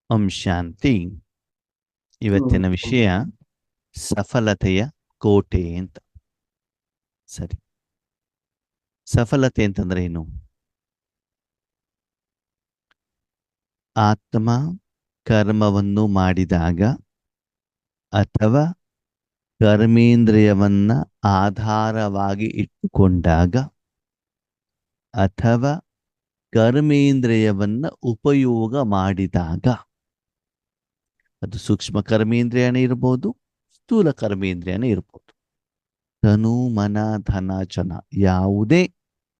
ಓಂ ಶಾಂತಿ. ಇವತ್ತಿನ ವಿಷಯ ಸಫಲತೆಯ ಕೋಟೆ ಅಂತ. ಸರಿ, ಸಫಲತೆ ಅಂತಂದ್ರೆ ಏನು? ಆತ್ಮ ಕರ್ಮವನ್ನು ಮಾಡಿದಾಗ ಅಥವಾ ಕರ್ಮೇಂದ್ರಿಯವನ್ನ ಆಧಾರವಾಗಿ ಇಟ್ಟುಕೊಂಡಾಗ ಅಥವಾ ಕರ್ಮೇಂದ್ರಿಯವನ್ನ ಉಪಯೋಗ ಮಾಡಿದಾಗ, ಅದು ಸೂಕ್ಷ್ಮ ಕರ್ಮೇಂದ್ರಿಯನೇ ಇರ್ಬೋದು, ಸ್ಥೂಲ ಕರ್ಮೇಂದ್ರಿಯನೇ ಇರ್ಬೋದು. ತನು ಮನ ಧನ ಜನ ಯಾವುದೇ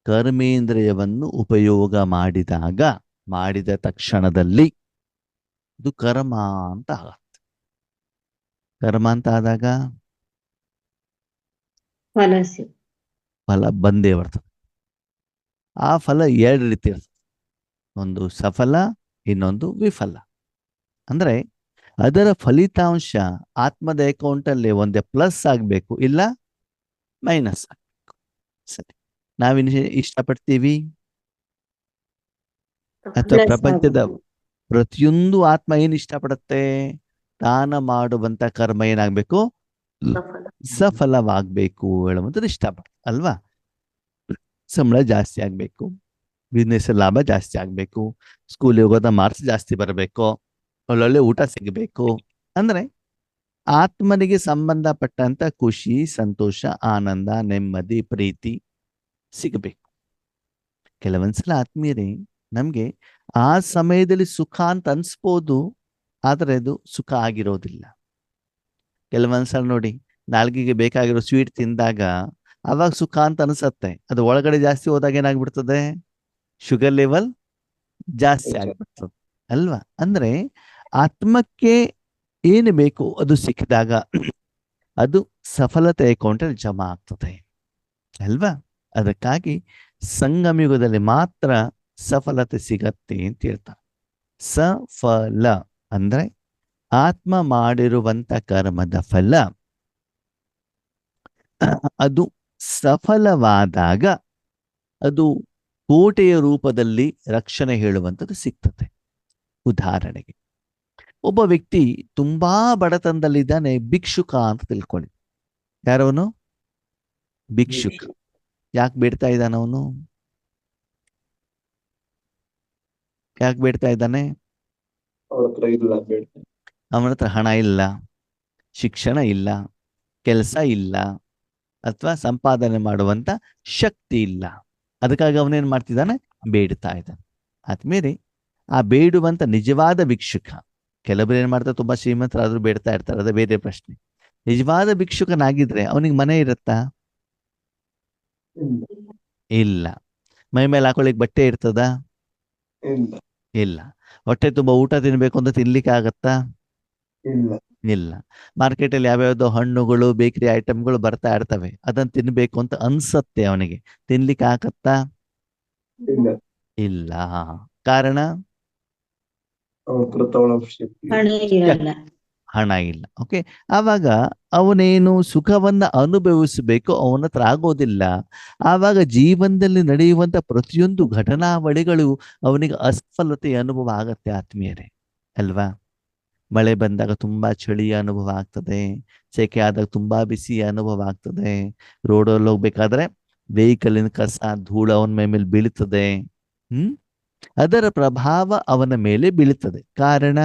ಕರ್ಮೇಂದ್ರಿಯವನ್ನು ಉಪಯೋಗ ಮಾಡಿದ ತಕ್ಷಣದಲ್ಲಿ ಇದು ಕರ್ಮ ಅಂತ ಆಗತ್ತೆ. ಕರ್ಮ ಅಂತ ಆದಾಗ ಫಲ ಬಂದೇ ಬರ್ತದೆ. ಆ ಫಲ ಎರಡು ರೀತಿ ಇರ್ತದೆ, ಒಂದು ಸಫಲ, ಇನ್ನೊಂದು ವಿಫಲ. ಅಂದ್ರೆ ಅದರ ಫಲಿತಾಂಶ ಆತ್ಮದ ಅಕೌಂಟಲ್ಲಿ ಒಂದೇ ಪ್ಲಸ್ ಆಗಬೇಕು, ಇಲ್ಲ ಮೈನಸ್ ಆಗಬೇಕು. ಸರಿ, ನಾವಿನ್ನು ಇಷ್ಟಪಡ್ತೀವಿ ಅಥವಾ ಪ್ರಪಂಚದ ಪ್ರತಿಯೊಂದು ಆತ್ಮ ಏನು ಇಷ್ಟಪಡುತ್ತೆ? ತಾನ ಮಾಡುವಂತ ಕರ್ಮ ಏನಾಗ್ಬೇಕು? ಸಫಲವಾಗಬೇಕು ಹೇಳುವಂಥದ್ದು ಇಷ್ಟಪಡುತ್ತೆ ಅಲ್ವಾ? ಸಂಬಳ ಜಾಸ್ತಿ ಆಗ್ಬೇಕು, ಬಿಸ್ನೆಸ್ ಲಾಭ ಜಾಸ್ತಿ ಆಗ್ಬೇಕು, ಸ್ಕೂಲಿಗೆ ಹೋಗೋದ ಮಾರ್ಕ್ಸ್ ಜಾಸ್ತಿ ಬರಬೇಕು, ಒಳ್ಳೊಳ್ಳೆ ಊಟ ಸಿಗಬೇಕು. ಅಂದ್ರೆ ಆತ್ಮನಿಗೆ ಸಂಬಂಧಪಟ್ಟಂತ ಖುಷಿ, ಸಂತೋಷ, ಆನಂದ, ನೆಮ್ಮದಿ, ಪ್ರೀತಿ ಸಿಗಬೇಕು. ಕೆಲವೊಂದ್ಸಲ ಆತ್ಮೀಯರೇ, ನಮ್ಗೆ ಆ ಸಮಯದಲ್ಲಿ ಸುಖ ಅಂತ ಅನ್ಸ್ಬೋದು, ಆದ್ರೆ ಅದು ಸುಖ ಆಗಿರೋದಿಲ್ಲ. ಕೆಲವೊಂದ್ಸಲ ನೋಡಿ, ನಾಲ್ಗಿಗೆ ಬೇಕಾಗಿರೋ ಸ್ವೀಟ್ ತಿಂದಾಗ ಅವಾಗ ಸುಖ ಅಂತ ಅನ್ಸತ್ತೆ, ಅದು ಒಳಗಡೆ ಜಾಸ್ತಿ ಹೋದಾಗ ಏನಾಗ್ಬಿಡ್ತದೆ? ಶುಗರ್ ಲೆವೆಲ್ ಜಾಸ್ತಿ ಆಗ್ಬಿಡ್ತದೆ ಅಲ್ವಾ? ಅಂದ್ರೆ ಆತ್ಮಕ್ಕೆ ಏನು ಬೇಕು ಅದು ಸಿಕ್ಕಿದಾಗ ಅದು ಸಫಲತೆ ಅಕೌಂಟಲ್ಲಿ ಜಮಾ ಆಗ್ತದೆ ಅಲ್ವಾ? ಅದಕ್ಕಾಗಿ ಸಂಗಮಯುಗದಲ್ಲಿ ಮಾತ್ರ ಸಫಲತೆ ಸಿಗತ್ತೆ ಅಂತ ಹೇಳ್ತಾರೆ. ಸಫಲ ಅಂದ್ರೆ ಆತ್ಮ ಮಾಡಿರುವಂತ ಕರ್ಮದ ಫಲ ಅದು ಸಫಲವಾದಾಗ ಅದು ಕೋಟೆಯ ರೂಪದಲ್ಲಿ ರಕ್ಷಣೆ ಹೇಳುವಂಥದ್ದು ಸಿಗ್ತದೆ. ಉದಾಹರಣೆಗೆ, ಒಬ್ಬ ವ್ಯಕ್ತಿ ತುಂಬಾ ಬಡತನದಲ್ಲಿದ್ದಾನೆ, ಭಿಕ್ಷುಕ ಅಂತ ತಿಳ್ಕೊಳ್ಳಿ. ಯಾರವನು? ಭಿಕ್ಷುಕ. ಯಾಕೆ ಬೇಡ್ತಾ ಇದ್ದಾನ ಅವನು? ಯಾಕೆ ಬೇಡ್ತಾ ಇದ್ದಾನೆ? ಅವನ ಹತ್ರ ಹಣ ಇಲ್ಲ, ಶಿಕ್ಷಣ ಇಲ್ಲ, ಕೆಲಸ ಇಲ್ಲ, ಅಥವಾ ಸಂಪಾದನೆ ಮಾಡುವಂತ ಶಕ್ತಿ ಇಲ್ಲ. ಅದಕ್ಕಾಗಿ ಅವನೇನ್ ಮಾಡ್ತಿದ್ದಾನೆ? ಬೇಡ್ತಾ ಇದ್ದಾನೆ. ಆದ್ಮೇಲೆ ಆ ಬೇಡುವಂತ ನಿಜವಾದ ಭಿಕ್ಷುಕ, ಕೆಲವರು ಏನ್ ಮಾಡ್ತಾರೆ, ತುಂಬಾ ಶ್ರೀಮಂತರಾದ್ರೂ ಬೇಡ್ತಾ ಇರ್ತಾರೆ, ಅದು ಬೇರೆ ಪ್ರಶ್ನೆ. ನಿಜವಾದ ಭಿಕ್ಷುಕನಾಗಿದ್ರೆ ಅವನಿಗೆ ಮನೆ ಇರುತ್ತಾ? ಇಲ್ಲ. ಮೈ ಮೇಲೆ ಹಾಕೊಳ್ಳಿಕ್ ಬಟ್ಟೆ ಇರ್ತದ? ಇಲ್ಲ. ಹೊಟ್ಟೆ ತುಂಬಾ ಊಟ ತಿನ್ಬೇಕು ಅಂತ ತಿನ್ಲಿಕ್ಕೆ ಆಗತ್ತಾ? ಇಲ್ಲ. ಮಾರ್ಕೆಟಲ್ಲಿ ಯಾವ್ಯಾವ್ದೋ ಹಣ್ಣುಗಳು, ಬೇಕರಿ ಐಟಮ್ಗಳು ಬರ್ತಾ ಇರ್ತವೆ, ಅದನ್ನ ತಿನ್ಬೇಕು ಅಂತ ಅನ್ಸತ್ತೆ ಅವನಿಗೆ. ತಿನ್ಲಿಕ್ಕೆ ಆಗತ್ತಾ? ಇಲ್ಲ. ಕಾರಣ ಹಣ ಇಲ್ಲ. ಓಕೆ, ಆವಾಗ ಅವನೇನು ಸುಖವನ್ನ ಅನುಭವಿಸಬೇಕು ಅವನ ಹತ್ರ ಆಗೋದಿಲ್ಲ. ಆವಾಗ ಜೀವನದಲ್ಲಿ ನಡೆಯುವಂತ ಪ್ರತಿಯೊಂದು ಘಟನಾವಳಿಗಳು ಅವನಿಗೆ ಅಸಫಲತೆಯ ಅನುಭವ ಆಗತ್ತೆ ಆತ್ಮೀಯರೇ ಅಲ್ವಾ? ಮಳೆ ಬಂದಾಗ ತುಂಬಾ ಚಳಿಯ ಅನುಭವ ಆಗ್ತದೆ, ಸೆಕೆ ಆದಾಗ ತುಂಬಾ ಬಿಸಿಯ ಅನುಭವ ಆಗ್ತದೆ, ರೋಡಲ್ಲಿ ಹೋಗ್ಬೇಕಾದ್ರೆ ವೆಹಿಕಲಿನ ಕಸ ಧೂಳು ಅವನ ಮೇಲೆ ಬೀಳುತ್ತದೆ. ಅದರ ಪ್ರಭಾವ ಅವನ ಮೇಲೆ ಬೀಳುತ್ತದೆ. ಕಾರಣ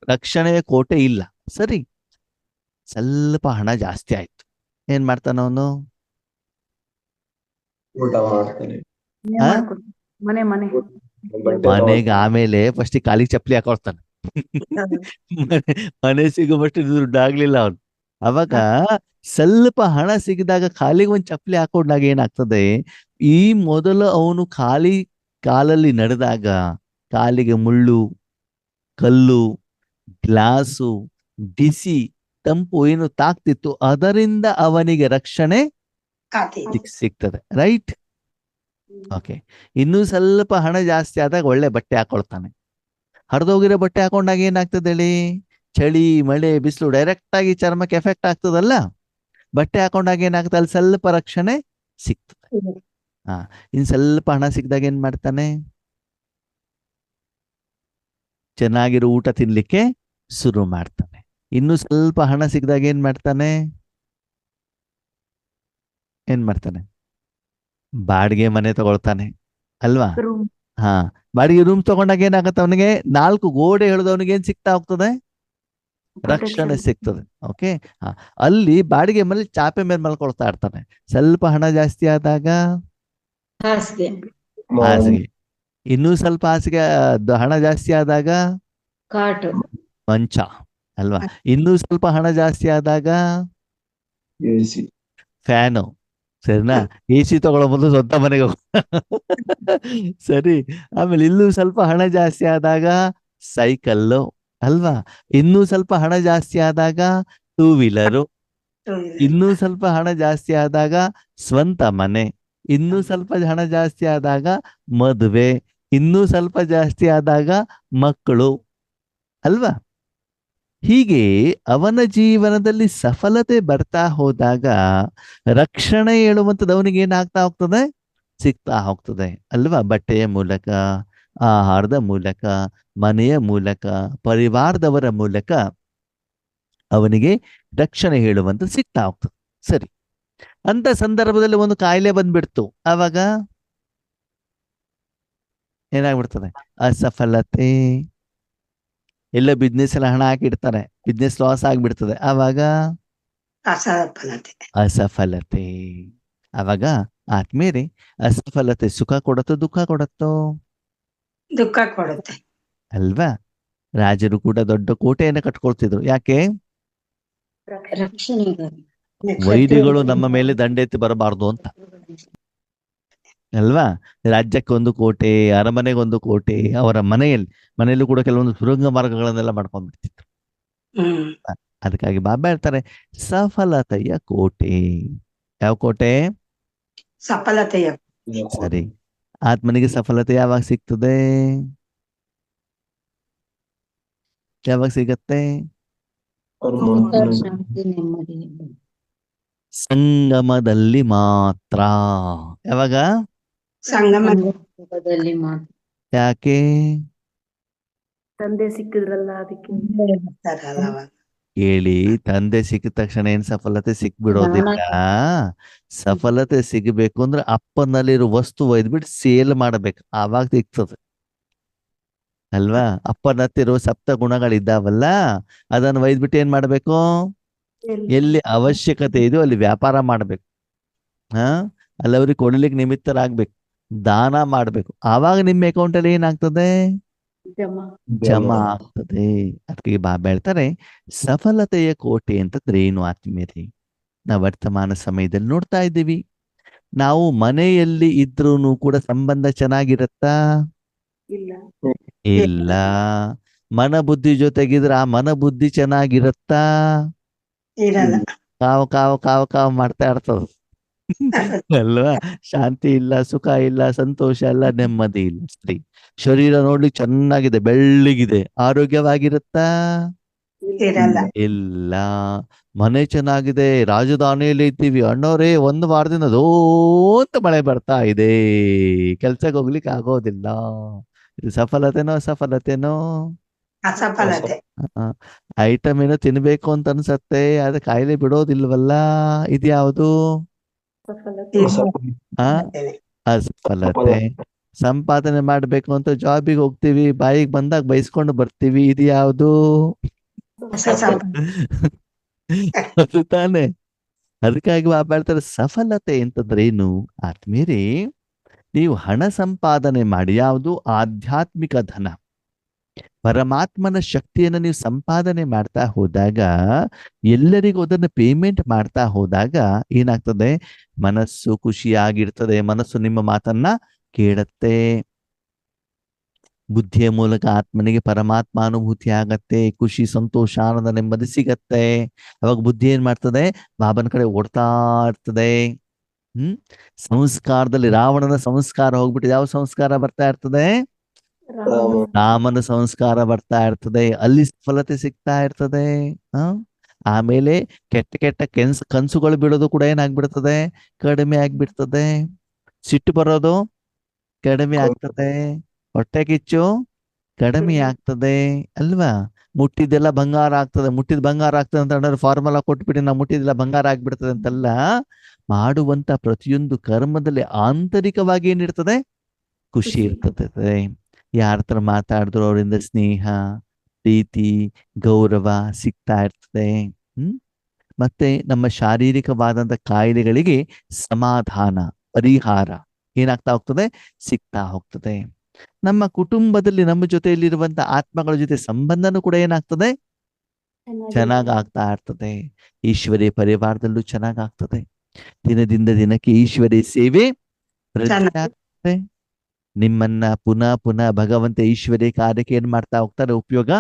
ರಕ್ಷಣೆಯ ಕೋಟೆ ಇಲ್ಲ. ಸರಿ, ಸ್ವಲ್ಪ ಹಣ ಜಾಸ್ತಿ ಆಯ್ತು, ಏನ್ ಮಾಡ್ತಾನ ಅವನು? ಮನೆಗೆ ಆಮೇಲೆ ಫಸ್ಟ್ ಕಾಲಿಗೆ ಚಪ್ಪಲಿ ಹಾಕೊಳ್ತಾನೆ. ಮನೆ ಸಿಗುವಷ್ಟು ದುಡ್ಡು ಆಗ್ಲಿಲ್ಲ ಅವನು. ಅವಾಗ ಸ್ವಲ್ಪ ಹಣ ಸಿಗಿದಾಗ ಕಾಲಿಗೆ ಒಂದು ಚಪ್ಪಲಿ ಹಾಕೊಂಡಾಗ ಏನಾಗ್ತದೆ? ಈ ಮೊದಲು ಅವನು ಖಾಲಿ ಕಾಲಲ್ಲಿ ನಡೆದಾಗ ಕಾಲಿಗೆ ಮುಳ್ಳು, ಕಲ್ಲು, ಗ್ಲಾಸು, ಬಿಸಿ, ತಂಪು ಏನು ತಾಕ್ತಿತ್ತು, ಅದರಿಂದ ಅವನಿಗೆ ರಕ್ಷಣೆ ಸಿಗ್ತದೆ. ರೈಟ್? ಓಕೆ. ಇನ್ನೂ ಸ್ವಲ್ಪ ಹಣ ಜಾಸ್ತಿ ಆದಾಗ ಒಳ್ಳೆ ಬಟ್ಟೆ ಹಾಕೊಳ್ತಾನೆ. ಹರಿದೋಗಿರೋ ಬಟ್ಟೆ ಹಾಕೊಂಡಾಗ ಏನಾಗ್ತದೆ ಹೇಳಿ? ಚಳಿ, ಮಳೆ, ಬಿಸಿಲು ಡೈರೆಕ್ಟ್ ಆಗಿ ಚರ್ಮಕ್ಕೆ ಎಫೆಕ್ಟ್ ಆಗ್ತದಲ್ಲ. ಬಟ್ಟೆ ಹಾಕೊಂಡಾಗ ಏನಾಗ್ತದೆ? ಅಲ್ಲಿ ಸ್ವಲ್ಪ ರಕ್ಷಣೆ ಸಿಗ್ತದೆ. ಹಾ, ಇನ್ ಸ್ವಲ್ಪ ಹಣ ಸಿಕ್ಕಿದಾಗ ಏನ್ ಮಾಡ್ತಾನೆ? ಚೆನ್ನಾಗಿರೋ ಊಟ ತಿನ್ಲಿಕ್ಕೆ ಶುರು ಮಾಡ್ತಾನೆ. ಇನ್ನು ಸ್ವಲ್ಪ ಹಣ ಸಿಕ್ಕಿದಾಗ ಏನ್ ಮಾಡ್ತಾನೆ? ಏನ್ ಮಾಡ್ತಾನೆ? ಬಾಡಿಗೆ ಮನೆ ತಗೊಳ್ತಾನೆ ಅಲ್ವಾ? ಹಾ, ಬಾಡಿಗೆ ರೂಮ್ ತಗೊಂಡಾಗ ಏನಾಗತ್ತೆ? ಅವನಿಗೆ 4 ಗೋಡೆ ಎಳೆದವನಿಗೆ ಏನ್ ಸಿಗ್ತಾ ಹೋಗ್ತದೆ? ರಕ್ಷಣೆ ಸಿಗ್ತದೆ. ಓಕೆ. ಹಾ, ಅಲ್ಲಿ ಬಾಡಿಗೆ ಮನೆ ಚಾಪೆ ಮೇಲೆ ಮಲ್ಕೊಳ್ತಾ ಇರ್ತಾನೆ. ಸ್ವಲ್ಪ ಹಣ ಜಾಸ್ತಿ ಆದಾಗ ಹಾಸಿಗೆ, ಹಾಸಿಗೆ, ಇನ್ನೂ ಸ್ವಲ್ಪ ಹಾಸಿಗೆ ಹಣ ಜಾಸ್ತಿ ಆದಾಗ ಕಾಟು, ಮಂಚ ಅಲ್ವಾ? ಇನ್ನೂ ಸ್ವಲ್ಪ ಹಣ ಜಾಸ್ತಿ ಆದಾಗ ಫ್ಯಾನು. ಸರಿನಾ? ಎ ಸಿ ತಗೊಳ್ಳೋ ಮೊದಲು ಸ್ವಂತ ಮನೆಗೆ ಸರಿ. ಆಮೇಲೆ ಇನ್ನೂ ಸ್ವಲ್ಪ ಹಣ ಜಾಸ್ತಿ ಆದಾಗ ಸೈಕಲ್ಲು ಅಲ್ವಾ? ಇನ್ನೂ ಸ್ವಲ್ಪ ಹಣ ಜಾಸ್ತಿ ಆದಾಗ 2 ವೀಲರು. ಇನ್ನೂ ಸ್ವಲ್ಪ ಹಣ ಜಾಸ್ತಿ ಆದಾಗ ಸ್ವಂತ ಮನೆ. ಇನ್ನೂ ಸ್ವಲ್ಪ ಹಣ ಜಾಸ್ತಿ ಆದಾಗ ಮದುವೆ. ಇನ್ನೂ ಸ್ವಲ್ಪ ಜಾಸ್ತಿ ಆದಾಗ ಮಕ್ಕಳು ಅಲ್ವಾ? ಹೀಗೆ ಅವನ ಜೀವನದಲ್ಲಿ ಸಫಲತೆ ಬರ್ತಾ ಹೋದಾಗ ರಕ್ಷಣೆ ಹೇಳುವಂಥದ್ದು ಅವನಿಗೆ ಏನಾಗ್ತಾ ಹೋಗ್ತದೆ? ಸಿಗ್ತಾ ಹೋಗ್ತದೆ ಅಲ್ವಾ? ಬಟ್ಟೆಯ ಮೂಲಕ, ಆಹಾರದ ಮೂಲಕ, ಮನೆಯ ಮೂಲಕ, ಪರಿವಾರದವರ ಮೂಲಕ ಅವನಿಗೆ ರಕ್ಷಣೆ ಹೇಳುವಂತ ಸಿಗ್ತಾ ಹೋಗ್ತದೆ. ಸರಿ, ಅಂತ ಸಂದರ್ಭದಲ್ಲಿ ಒಂದು ಕಾಯಿಲೆ ಬಂದ್ಬಿಡ್ತು, ಆವಾಗ ಏನಾಗ್ಬಿಡ್ತದೆ? ಅಸಫಲತೆ. ಎಲ್ಲ ಬಿಸ್ನೆಸ್ ಎಲ್ಲ ಹಣ ಹಾಕಿಡ್ತಾರೆ, ಬಿಸ್ನೆಸ್ ಲಾಸ್ ಆಗ್ಬಿಡ್ತದೆ, ಆವಾಗ ಅಸಫಲತೆ. ಅಸಫಲತೆ. ಆವಾಗ ಆತ್ಮೀಯರೇ, ಅಸಫಲತೆ ಸುಖ ಕೊಡುತ್ತೋ ದುಃಖ ಕೊಡುತ್ತೋ? ದುಃಖ ಕೊಡುತ್ತೆ ಅಲ್ವಾ? ರಾಜರು ಕೂಡ ದೊಡ್ಡ ಕೋಟೆಯನ್ನು ಕಟ್ಕೊಳ್ತಿದ್ರು. ಯಾಕೆ? ರಕ್ಷಣೆಗಾಗಿ. ವೈರಿಗಳು ನಮ್ಮ ಮೇಲೆ ದಂಡೆತ್ತಿ ಬರಬಾರ್ದು ಅಂತ ಅಲ್ವಾ? ರಾಜ್ಯಕ್ಕೊಂದು ಕೋಟೆ, ಅರಮನೆಗೊಂದು ಕೋಟೆ, ಅವರ ಮನೆಯಲ್ಲೂ ಕೂಡ ಕೆಲವೊಂದು ಸುರಂಗ ಮಾರ್ಗಗಳನ್ನೆಲ್ಲ ಮಾಡ್ಕೊಂಡ್ಬಿಡ್ತಿದ್ರು. ಅದಕ್ಕಾಗಿ ಬಾಬಾ ಹೇಳ್ತಾರೆ ಸಫಲತೆಯ ಕೋಟೆ. ಯಾವ ಕೋಟೆ? ಸಫಲತೆಯ. ಸರಿ, ಆತ್ಮನಿಗೆ ಸಫಲತೆ ಯಾವಾಗ ಸಿಗ್ತದೆ? ಯಾವಾಗ ಸಿಗತ್ತೆ? ಶಾಂತಿ, ನೆಮ್ಮದಿ. ಸಂಗಮದಲ್ಲಿ ಮಾತ್ರ. ಯಾವಾಗ? ಸಂಗಮದಲ್ಲಿ ಮಾತ್ರ. ಯಾಕೆ? ತಂದೆ ಸಿಕ್ಕಿದ್ರಲ್ಲ ಅದಕ್ಕೆ. ಕೇಳಿ, ತಂದೆ ಸಿಕ್ಕಿದ ತಕ್ಷಣ ಏನ್ ಸಫಲತೆ ಸಿಕ್ಬಿಡೋದಿಲ್ಲ. ಸಫಲತೆ ಸಿಗಬೇಕು ಅಂದ್ರೆ ಅಪ್ಪನಲ್ಲಿರೋ ವಸ್ತು ಒಯ್ದ್ಬಿಟ್ಟು ಸೇಲ್ ಮಾಡ್ಬೇಕು, ಆವಾಗ ಸಿಗ್ತದೆ ಅಲ್ವಾ? ಅಪ್ಪನ ಹತ್ತಿರೋ ಸಪ್ತ ಗುಣಗಳಿದ್ದಾವಲ್ಲ, ಅದನ್ನು ಒಯ್ದ್ಬಿಟ್ಟು ಏನ್ ಮಾಡ್ಬೇಕು? ಎಲ್ಲಿ ಅವಶ್ಯಕತೆ ಇದೆಯೋ ಅಲ್ಲಿ ವ್ಯಾಪಾರ ಮಾಡ್ಬೇಕು. ಅಲ್ಲಿ ಅವ್ರಿಗೆ ಕೊಡ್ಲಿಕ್ಕೆ ನಿಮಿತ್ತರಾಗ್ಬೇಕು, ದಾನ ಮಾಡ್ಬೇಕು, ಆವಾಗ ನಿಮ್ಮ ಅಕೌಂಟ್ ಅಲ್ಲಿ ಏನಾಗ್ತದೆ? ಜಮಾ ಆಗ್ತದೆ. ಅದಕ್ಕೆ ಬಾಬಾ ಹೇಳ್ತಾರೆ ಸಫಲತೆಯ ಕೋಟೆ ಅಂತಂದ್ರೆ ಏನು ಆತ್ಮೀಯರೇ? ನಾವು ವರ್ತಮಾನ ಸಮಯದಲ್ಲಿ ನೋಡ್ತಾ ಇದ್ದೀವಿ, ನಾವು ಮನೆಯಲ್ಲಿ ಇದ್ರೂ ಕೂಡ ಸಂಬಂಧ ಚೆನ್ನಾಗಿರತ್ತಾ? ಇಲ್ಲ. ಮನ ಬುದ್ಧಿ ಜೊತೆಗಿದ್ರೆ ಆ ಮನ ಬುದ್ಧಿ ಚೆನ್ನಾಗಿರತ್ತಾ? ಕಾವು ಕಾವು ಕಾವು ಕಾವು ಮಾಡ್ತಾ ಇರ್ತದ ಅಲ್ವಾ? ಶಾಂತಿ ಇಲ್ಲ, ಸುಖ ಇಲ್ಲ, ಸಂತೋಷ ಇಲ್ಲ, ನೆಮ್ಮದಿ ಇಲ್ಲ. ಸ್ತ್ರೀ ಶರೀರ ನೋಡ್ಲಿಕ್ಕೆ ಚೆನ್ನಾಗಿದೆ, ಬೆಳ್ಳಿಗಿದೆ, ಆರೋಗ್ಯವಾಗಿರುತ್ತಾ? ಇಲ್ಲ. ಮನೆ ಚೆನ್ನಾಗಿದೆ, ರಾಜಧಾನಿಯಲ್ಲಿ ಇದ್ದೀವಿ, ಅಣ್ಣವ್ರೇ 1 ವಾರದಿಂದ ದೋಂತ ಮಳೆ ಬರ್ತಾ ಇದೆ, ಕೆಲ್ಸಕ್ಕೆ ಹೋಗ್ಲಿಕ್ಕೆ ಆಗೋದಿಲ್ಲ. ಇದು ಸಫಲತೆನೋ ಅಸಫಲತೆನೋ? ಅಸಫಲತೆ. ಐಟಮ್ ಏನೋ ತಿನ್ಬೇಕು ಅಂತ ಅನ್ಸತ್ತೆ, ಅದ ಕಾಯಿಲೆ ಬಿಡೋದಿಲ್ವಲ್ಲ, ಇದ್ಯಾವುದು? ಅಸಫಲತೆ. ಸಂಪಾದನೆ ಮಾಡ್ಬೇಕು ಅಂತ ಜಾಬಿಗೆ ಹೋಗ್ತೀವಿ, ಬಾಯಿಗೆ ಬಂದಾಗ ಬೈಸ್ಕೊಂಡು ಬರ್ತೀವಿ, ಇದು ಯಾವುದು? ಅದು ತಾನೆ. ಅದಕ್ಕಾಗಿ ಬಾಬಾ ಹೇಳ್ತಾರೆ ಸಫಲತೆ ಅಂತಂದ್ರೆ ಏನು ಆತ್ಮೀಯರೇ? ನೀವು ಹಣ ಸಂಪಾದನೆ ಮಾಡಿ, ಯಾವುದು? ಆಧ್ಯಾತ್ಮಿಕ ಧನ, ಪರಮಾತ್ಮನ ಶಕ್ತಿಯನ್ನು ನೀವು ಸಂಪಾದನೆ ಮಾಡ್ತಾ ಹೋದಾಗ, ಎಲ್ಲರಿಗೂ ಅದನ್ನು ಪೇಮೆಂಟ್ ಮಾಡ್ತಾ ಹೋದಾಗ ಏನಾಗ್ತದೆ? ಮನಸ್ಸು ಖುಷಿಯಾಗಿರ್ತದೆ, ಮನಸ್ಸು ನಿಮ್ಮ ಮಾತನ್ನ ಕೇಳುತ್ತೆ. ಬುದ್ಧಿಯ ಮೂಲಕ ಆತ್ಮನಿಗೆ ಪರಮಾತ್ಮ ಅನುಭೂತಿ ಆಗತ್ತೆ, ಖುಷಿ, ಸಂತೋಷ, ಆನಂದ, ನೆಮ್ಮದಿ ಸಿಗತ್ತೆ. ಅವಾಗ ಬುದ್ಧಿ ಏನ್ ಮಾಡ್ತದೆ? ಬಾಬನ ಕಡೆ ಓಡ್ತಾ ಇರ್ತದೆ. ಸಂಸ್ಕಾರದಲ್ಲಿ ರಾವಣನ ಸಂಸ್ಕಾರ ಹೋಗ್ಬಿಟ್ಟು ಯಾವ ಸಂಸ್ಕಾರ ಬರ್ತಾ ಇರ್ತದೆ? ರಾಮನ ಸಂಸ್ಕಾರ ಬರ್ತಾ ಇರ್ತದೆ. ಅಲ್ಲಿ ಸಫಲತೆ ಸಿಗ್ತಾ ಇರ್ತದೆ. ಆಮೇಲೆ ಕೆಟ್ಟ ಕೆಟ್ಟ ಕನ್ಸುಗಳು ಬೀಳೋದು ಕೂಡ ಏನಾಗ್ಬಿಡ್ತದೆ, ಕಡಿಮೆ ಆಗ್ಬಿಡ್ತದೆ. ಸಿಟ್ಟು ಬರೋದು ಕಡಿಮೆ ಆಗ್ತದೆ. ಹೊಟ್ಟೆ ಕಿಚ್ಚು ಕಡಿಮೆ ಆಗ್ತದೆ ಅಲ್ವಾ? ಮುಟ್ಟಿದ್ದೆಲ್ಲ ಬಂಗಾರ ಆಗ್ತದೆ. ಮುಟ್ಟಿದ ಬಂಗಾರ ಆಗ್ತದೆ ಅಂತ ಹೇಳಿದ್ರೆ ಫಾರ್ಮುಲಾ ಕೊಟ್ಬಿಟ್ಟು ನಾವು ಮುಟ್ಟಿದ್ದೆಲ್ಲ ಬಂಗಾರ ಆಗ್ಬಿಡ್ತದೆ ಅಂತಲ್ಲ. ಮಾಡುವಂತ ಪ್ರತಿಯೊಂದು ಕರ್ಮದಲ್ಲಿ ಆಂತರಿಕವಾಗಿ ಏನಿರ್ತದೆ, ಖುಷಿ ಇರ್ತದೆ. ಯಾರ ಹತ್ರ ಮಾತಾಡಿದ್ರು ಅವರಿಂದ ಸ್ನೇಹ, ಪ್ರೀತಿ, ಗೌರವ ಸಿಗ್ತಾ ಇರ್ತದೆ. ಮತ್ತೆ ನಮ್ಮ ಶಾರೀರಿಕವಾದಂತ ಕಾಯಿಲೆಗಳಿಗೆ ಸಮಾಧಾನ, ಪರಿಹಾರ ಏನಾಗ್ತಾ ಹೋಗ್ತದೆ, ಸಿಗ್ತಾ ಹೋಗ್ತದೆ. ನಮ್ಮ ಕುಟುಂಬದಲ್ಲಿ ನಮ್ಮ ಜೊತೆಯಲ್ಲಿರುವಂತ ಆತ್ಮಗಳ ಜೊತೆ ಸಂಬಂಧನೂ ಕೂಡ ಏನಾಗ್ತದೆ, ಚೆನ್ನಾಗಾಗ್ತಾ ಇರ್ತದೆ. ಈಶ್ವರಿಯ ಪರಿವಾರದಲ್ಲೂ ಚೆನ್ನಾಗಾಗ್ತದೆ. ದಿನದಿಂದ ದಿನಕ್ಕೆ ಈಶ್ವರಿಯ ಸೇವೆ ವೃದ್ಧಿ ಆಗ್ತದೆ. ನಿಮ್ಮನ್ನ ಪುನಃ ಪುನಃ ಭಗವಂತ ಈಶ್ವರಿಯ ಕಾರ್ಯಕ್ಕೆ ಏನ್ ಮಾಡ್ತಾ ಹೋಗ್ತಾರೆ, ಉಪಯೋಗ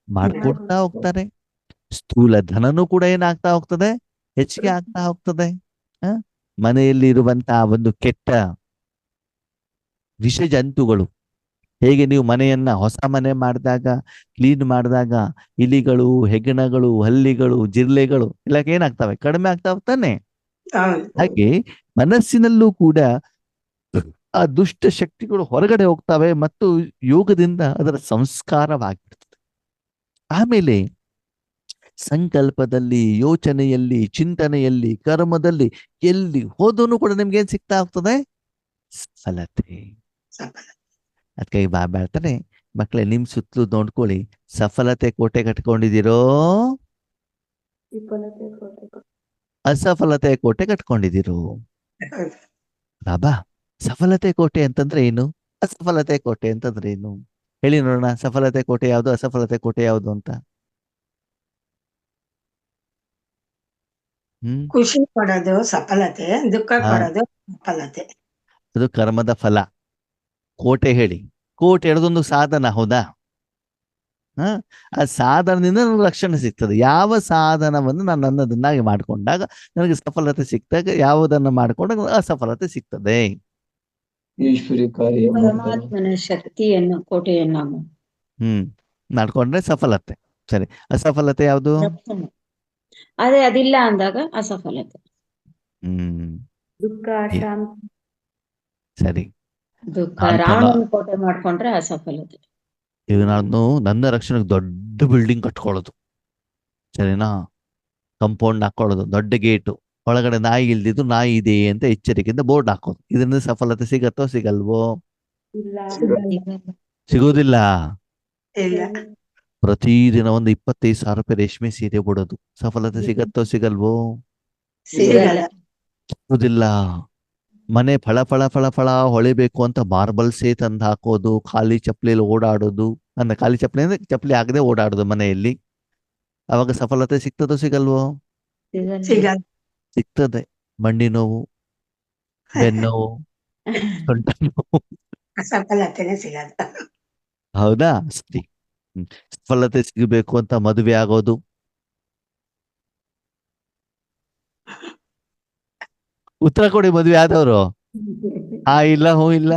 ಮಾಡ್ಕೊಡ್ತಾ ಹೋಗ್ತಾರೆ. ಸ್ಥೂಲ ಧನನೂ ಕೂಡ ಏನಾಗ್ತಾ ಹೋಗ್ತದೆ, ಹೆಚ್ಚಿಗೆ ಆಗ್ತಾ ಹೋಗ್ತದೆ. ಮನೆಯಲ್ಲಿ ಇರುವಂತಹ ಒಂದು ಕೆಟ್ಟ ವಿಷ ಜಂತುಗಳು, ಹೇಗೆ ನೀವು ಮನೆಯನ್ನ ಹೊಸ ಮನೆ ಮಾಡಿದಾಗ, ಕ್ಲೀನ್ ಮಾಡಿದಾಗ ಇಲಿಗಳು, ಹೆಗ್ಗಣಗಳು, ಹಲ್ಲಿಗಳು, ಜಿರ್ಲೆಗಳು ಎಲ್ಲ ಏನಾಗ್ತವೆ, ಕಡಿಮೆ ಆಗ್ತಾ ಹೋಗ್ತಾನೆ. ಹಾಗೆ ಮನಸ್ಸಿನಲ್ಲೂ ಕೂಡ ಆ ದುಷ್ಟ ಶಕ್ತಿಗಳು ಹೊರಗಡೆ ಹೋಗ್ತವೆ ಮತ್ತು ಯೋಗದಿಂದ ಅದರ ಸಂಸ್ಕಾರವಾಗಿರ್ತದೆ. ಆಮೇಲೆ ಸಂಕಲ್ಪದಲ್ಲಿ, ಯೋಚನೆಯಲ್ಲಿ, ಚಿಂತನೆಯಲ್ಲಿ, ಕರ್ಮದಲ್ಲಿ ಎಲ್ಲಿ ಹೋದನು ಕೂಡ ನಿಮ್ಗೆ ಏನ್ ಸಿಗ್ತಾ ಹೋಗ್ತದೆ, ಸಫಲತೆ. ಅದಕ್ಕೆ ಬಾಬಾ ಹೇಳ್ತಾರೆ, ಮಕ್ಕಳೇ ನಿಮ್ ಸುತ್ತಲೂ ನೋಡ್ಕೊಳ್ಳಿ, ಸಫಲತೆ ಕೋಟೆ ಕಟ್ಕೊಂಡಿದ್ದೀರೋ, ಅಸಫಲತೆ ಕೋಟೆ ಕಟ್ಕೊಂಡಿದ್ದೀರೋ. ಬಾಬಾ ಸಫಲತೆ ಕೋಟೆ ಅಂತಂದ್ರೆ ಏನು, ಅಸಫಲತೆ ಕೋಟೆ ಅಂತಂದ್ರೆ ಏನು ಹೇಳಿ ನೋಡೋಣ. ಸಫಲತೆ ಕೋಟೆ ಯಾವುದು, ಅಸಫಲತೆ ಕೋಟೆ ಯಾವುದು ಅಂತ. ಖುಷಿ ಕೊಡೋದು ಸಫಲತೆ, ದುಃಖ ಕೊಡೋದು ಸಫಲತೆ. ಅದು ಕರ್ಮದ ಫಲ. ಕೋಟೆ ಹೇಳಿ, ಕೋಟೆ ಹೇಳೋದೊಂದು ಸಾಧನ, ಹೌದಾ? ಆ ಸಾಧನದಿಂದ ನನಗೆ ರಕ್ಷಣೆ ಸಿಗ್ತದೆ. ಯಾವ ಸಾಧನವನ್ನು ನಾನು ನನ್ನದನ್ನಾಗಿ ಮಾಡಿಕೊಂಡಾಗ ನನಗೆ ಸಫಲತೆ ಸಿಕ್ತಾಗ, ಯಾವುದನ್ನು ಮಾಡಿಕೊಂಡಾಗ ಅಸಫಲತೆ ಸಿಗ್ತದೆ. ಈಶ್ವರಿ ಕಾರ್ಯ ಪರಮಾತ್ಮನ ಶಕ್ತಿಯನ್ನು, ಕೋಟೆಯನ್ನು ಮಾಡ್ಕೊಂಡ್ರೆ ಸಫಲತೆ. ಸರಿ, ಅಸಫಲತೆ ಯಾವುದು? ಅದೇ ಅದಿಲ್ಲ ಅಂದಾಗ ಅಸಫಲತೆ. ದುಃಖ, ಶಾಂತಿ. ಸರಿ, ದುಃಖ ರಾಮನ ಕೋಟೆ ಮಾಡ್ಕೊಂಡ್ರೆ ಅಸಫಲತೆ. ಈಗ ನಾನು ನನ್ನ ರಕ್ಷಣೆಗೆ ದೊಡ್ಡ ಬಿಲ್ಡಿಂಗ್ ಕಟ್ಕೊಳ್ಳೋದು, ಸರಿನಾ, ಕಂಪೌಂಡ್ ಹಾಕೊಳ್ಳೋದು, ದೊಡ್ಡ ಗೇಟು, ಒಳಗಡೆ ನಾಯಿ ಇಲ್ದಿದ್ದು ನಾಯಿ ಇದೆ ಅಂತ ಎಚ್ಚರಿಕೆಯಿಂದ ಬೋರ್ಡ್ ಹಾಕೋದು. ಇದರಿಂದ ಸಫಲತೆ ಸಿಗತ್ತೋ ಸಿಗಲ್ವೋ? ಸಿಗೋದಿಲ್ಲ. ಪ್ರತಿದಿನ ಒಂದು 25,000 ರೂಪಾಯಿ ರೇಷ್ಮೆ ಸೀರೆ ಬಿಡೋದು, ಸಫಲತೆ ಸಿಗತ್ತೋ ಸಿಗಲ್ವೋ? ಸಿಗೋದಿಲ್ಲ. ಮನೆ ಫಳ ಫಳ ಫಳ ಫಳ ಹೊಳಿಬೇಕು ಅಂತ ಮಾರ್ಬಲ್ಸೇ ತಂದು ಹಾಕೋದು, ಖಾಲಿ ಚಪ್ಪಲಿಯಲ್ಲಿ ಓಡಾಡೋದು, ಅಂದ್ರೆ ಖಾಲಿ ಚಪ್ಪಲಿ ಅಂದ್ರೆ ಚಪ್ಪಲಿ ಹಾಕದೆ ಓಡಾಡೋದು ಮನೆಯಲ್ಲಿ, ಅವಾಗ ಸಫಲತೆ ಸಿಗ್ತದೋ ಸಿಗಲ್ವೋ? ಸಿಗ್ತದೆ. ಮಂಡಿ ನೋವು, ಬೆನ್ನೋವು, ಸೊಂಟ ನೋವು, ಸಫಲತೆನೇ ಸಿಗಲ್ಲ. ಹೌದಾ? ಸರಿ. ಸಫಲತೆ ಸಿಗಬೇಕು ಅಂತ ಮದುವೆ ಆಗೋದು, ಉತ್ತರ ಕೊಡಿ. ಮದುವೆ ಆದವರು ಇಲ್ಲ, ಹೂ ಇಲ್ಲ.